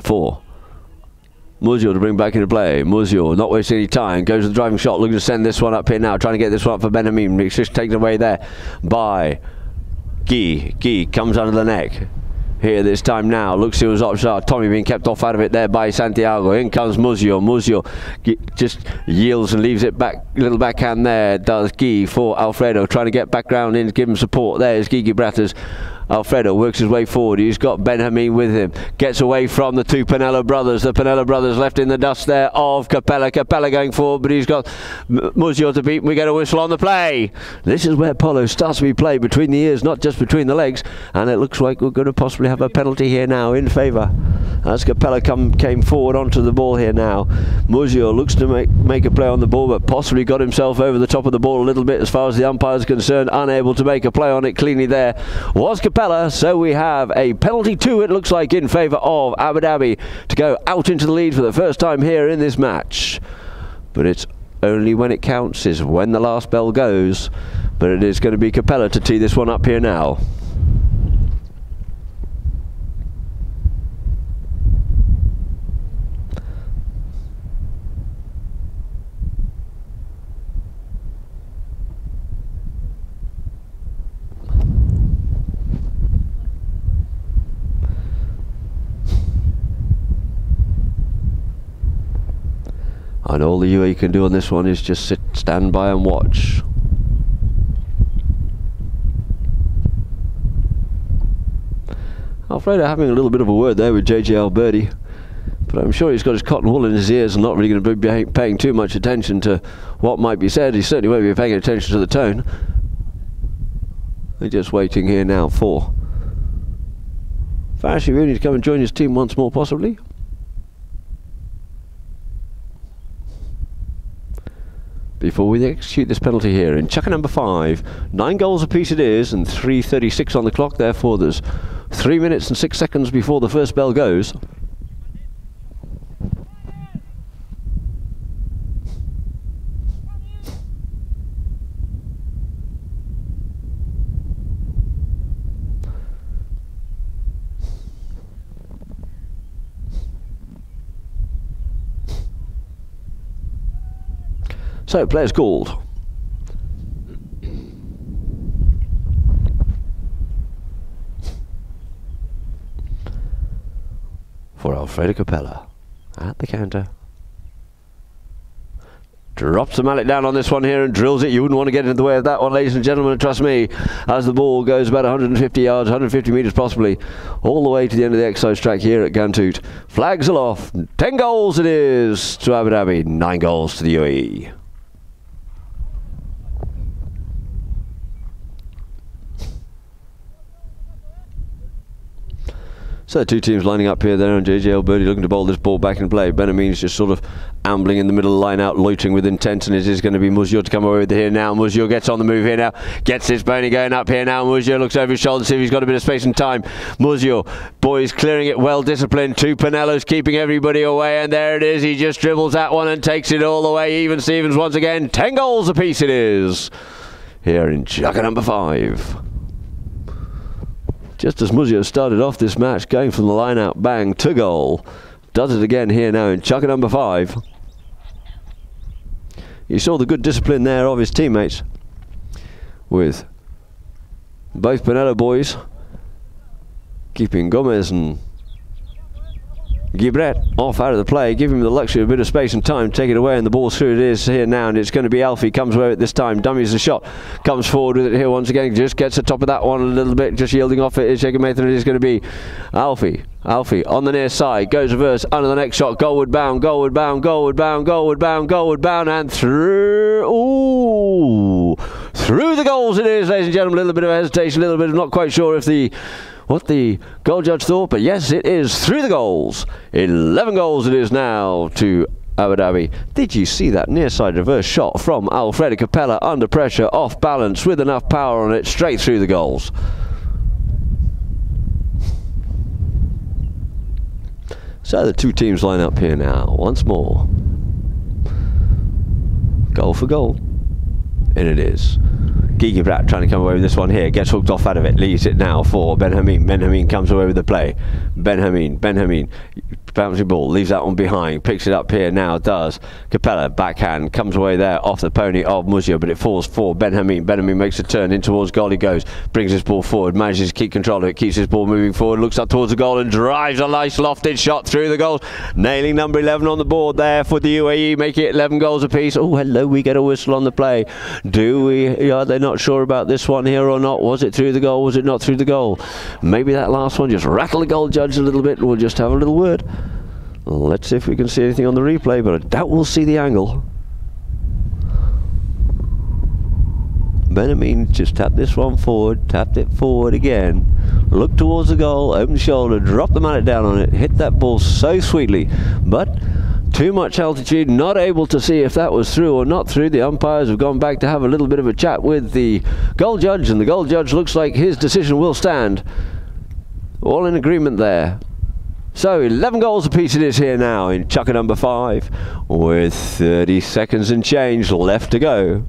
B: 4. Muzio to bring back into play. Muzio not wasting any time, goes to the driving shot, looking to send this one up here now, trying to get this one up for Benjamin. It's just taken away there by Guy. Guy comes under the neck. Here this time now, looks to his options. Tommy being kept off out of it there by Santiago. In comes Muzio. Muzio just yields and leaves it back, little backhand there, does Guy for Alfredo, trying to get back round in to give him support. There's Gigi Bratters. Alfredo works his way forward. He's got Benjamin with him. Gets away from the two Pinello brothers. The Pinello brothers left in the dust there of Capella. Capella going forward, but he's got Muzio to beat. We get a whistle on the play. This is where polo starts to be played between the ears, not just between the legs. And it looks like we're going to possibly have a penalty here now in favour as Capella came forward onto the ball here now. Muzio looks to make a play on the ball, but possibly got himself over the top of the ball a little bit as far as the umpire is concerned. Unable to make a play on it cleanly there was Capella. So we have a penalty 2, it looks like, in favour of Abu Dhabi to go out into the lead for the first time here in this match. But it's only when it counts is when the last bell goes. But it is going to be Capella to tee this one up here now. And all the UAE can do on this one is just stand by and watch. Alfredo having a little bit of a word there with JJ Alberti, but I'm sure he's got his cotton wool in his ears and not really going to be paying too much attention to what might be said. He certainly won't be paying attention to the tone. They're just waiting here now for Fashivuni to come and join his team once more, possibly. Before we execute this penalty here in chucker number 5. 9 goals apiece it is, and 3:36 on the clock. Therefore there's 3 minutes and 6 seconds before the first bell goes. So, players called. For Alfredo Capella at the counter. Drops the mallet down on this one here and drills it. You wouldn't want to get in the way of that one, ladies and gentlemen, and trust me, as the ball goes about 150 yards, 150 metres possibly, all the way to the end of the exercise track here at Gantoot. Flags aloft. 10 goals it is to Abu Dhabi, 9 goals to the UAE. So the two teams lining up here there, and JJ Alberti looking to bowl this ball back in play. Benamin's just sort of ambling in the middle of the line out, loitering with intent, and it is going to be Muzio to come away with it here now. Muzio gets on the move here now, gets his bowling going up here now. Muzio looks over his shoulder to see if he's got a bit of space and time. Muzio, boys, clearing it well disciplined. 2 Pinellos keeping everybody away, and there it is. He just dribbles that one and takes it all the way. Even Stevens once again. 10 goals apiece it is here in chucker number 5. Just as Muzio started off this match, going from the line out, bang, to goal. Does it again here now in chucker number 5. You saw the good discipline there of his teammates, with both Pinello boys keeping Gomez and Gibret off out of the play, give him the luxury of a bit of space and time, take it away, and the ball's through it is here now, and it's going to be Alfie, comes away with it this time, dummies the shot, comes forward with it here once again, just gets the top of that one a little bit, just yielding off it is Jacob Mathan. It is going to be Alfie on the near side, goes reverse, under the next shot, goalward bound, goalward bound, goalward bound, goalward bound, goalward bound, and through, ooh, through the goals it is, ladies and gentlemen. A little bit of hesitation, a little bit of not quite sure if what the goal judge thought, but yes, it is through the goals. 11 goals it is now to Abu Dhabi. Did you see that near side reverse shot from Alfredo Capella, under pressure, off balance, with enough power on it, straight through the goals? So the two teams line up here now once more. Goal for goal, and it is. Gigi Brat trying to come away with this one here, gets hooked off out of it, leaves it now for Benjamin. Benjamin comes away with the play. Benjamin, bouncing ball, leaves that one behind, picks it up here now, does. Capella, backhand, comes away there off the pony of Muzio, but it falls for Benjamin. Benjamin makes a turn in towards goal, he goes, brings his ball forward, manages to keep control of it, keeps his ball moving forward, looks up towards the goal and drives a nice lofted shot through the goals, nailing number 11 on the board there for the UAE, making it 11 goals apiece. Oh, hello, we get a whistle on the play. Do we? Are they not sure about this one here or not? Was it through the goal? Was it not through the goal? Maybe that last one just rattled the goal judge a little bit. We'll just have a little word. Let's see if we can see anything on the replay, but I doubt we'll see the angle. Benjamin just tapped this one forward, tapped it forward again, looked towards the goal, opened the shoulder, dropped the mallet down on it, hit that ball so sweetly, but too much altitude, not able to see if that was through or not through. The umpires have gone back to have a little bit of a chat with the goal judge, and the goal judge looks like his decision will stand. All in agreement there. So 11 goals apiece it is here now in chukker number 5, with 30 seconds and change left to go.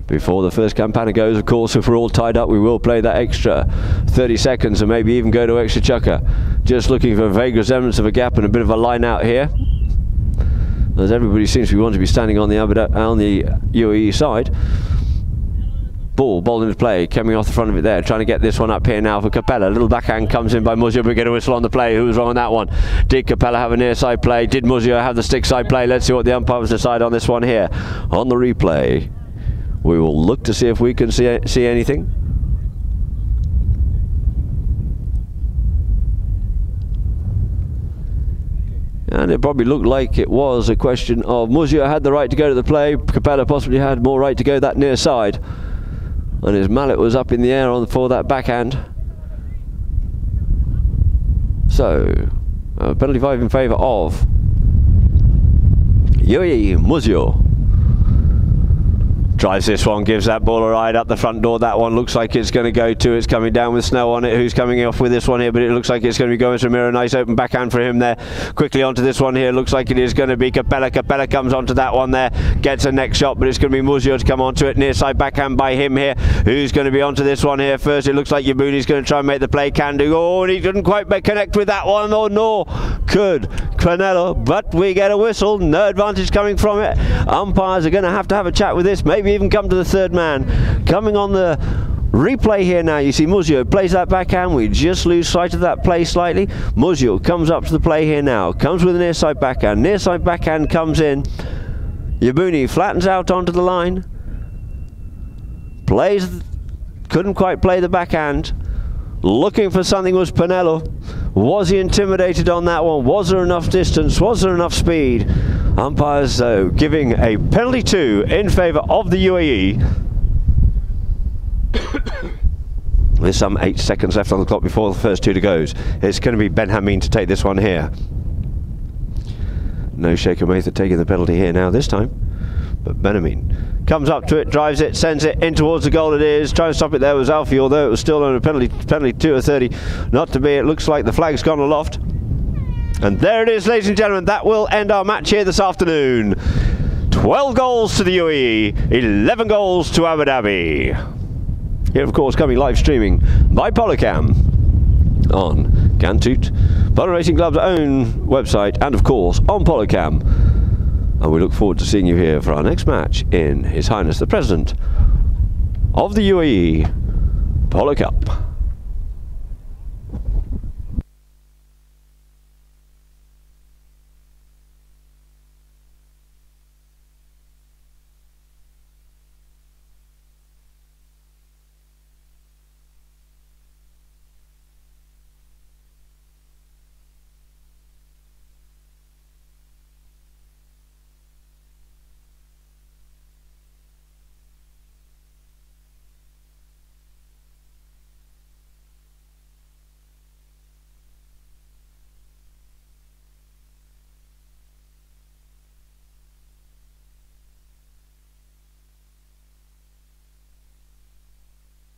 B: Before the first campana goes, of course, if we're all tied up, we will play that extra 30 seconds and maybe even go to extra chukker. Just looking for a vague resemblance of a gap and a bit of a line out here, as everybody seems to want to be standing on the UAE side. Ball into play, coming off the front of it there, trying to get this one up here now for Capella. Little backhand comes in by Muzio, but we get a whistle on the play. Who was wrong on that one? Did Capella have a near side play? Did Muzio have the stick side play? Let's see what the umpires decide on this one here. On the replay, we will look to see if we can see anything. And it probably looked like it was a question of Muzio had the right to go to the play. Capella possibly had more right to go that near side. And his mallet was up in the air for that backhand. So, penalty 5 in favour of UAE. Muzio drives this one, gives that ball a ride up the front door. That one looks like it's going to go to, it's coming down with snow on it. Who's coming off with this one here? But it looks like it's going to be going to Ramiro. Nice open backhand for him there. Quickly onto this one here. Looks like it is going to be Capella. Capella comes onto that one there. Gets a next shot, but it's going to be Muzio to come onto it. Near side backhand by him here. Who's going to be onto this one here first? It looks like Yabuni's going to try and make the play. Can do. Oh, and he couldn't quite connect with that one. Oh, no. Could Canelo, but we get a whistle. No advantage coming from it. Umpires are going to have a chat with this. Maybe even come to the third man. Coming on the replay here now, you see Muzio plays that backhand. We just lose sight of that play slightly. Muzio comes up to the play here now. Comes with a near side backhand. Near side backhand comes in. Yabuni flattens out onto the line. Plays, couldn't quite play the backhand. Looking for something was Pinello. Was he intimidated on that one? Was there enough distance? Was there enough speed? Umpires, though, giving a penalty 2 in favour of the UAE. There's some 8 seconds left on the clock before the first 2 to go. It's going to be Ben Hameen to take this one here. No Shaker Mather taking the penalty here now this time. But Benjamin comes up to it, drives it, sends it in towards the goal. It is. Trying to stop it there was Alfie, although it was still on a penalty 2 or 30. Not to be. It looks like the flag's gone aloft. And there it is, ladies and gentlemen. That will end our match here this afternoon. 12 goals to the UAE, 11 goals to Abu Dhabi. Here, of course, coming live streaming by Polo on Gantut, Polo Racing Club's own website, and of course on Polo Cam. And we look forward to seeing you here for our next match in His Highness the President of the UAE Polo Cup.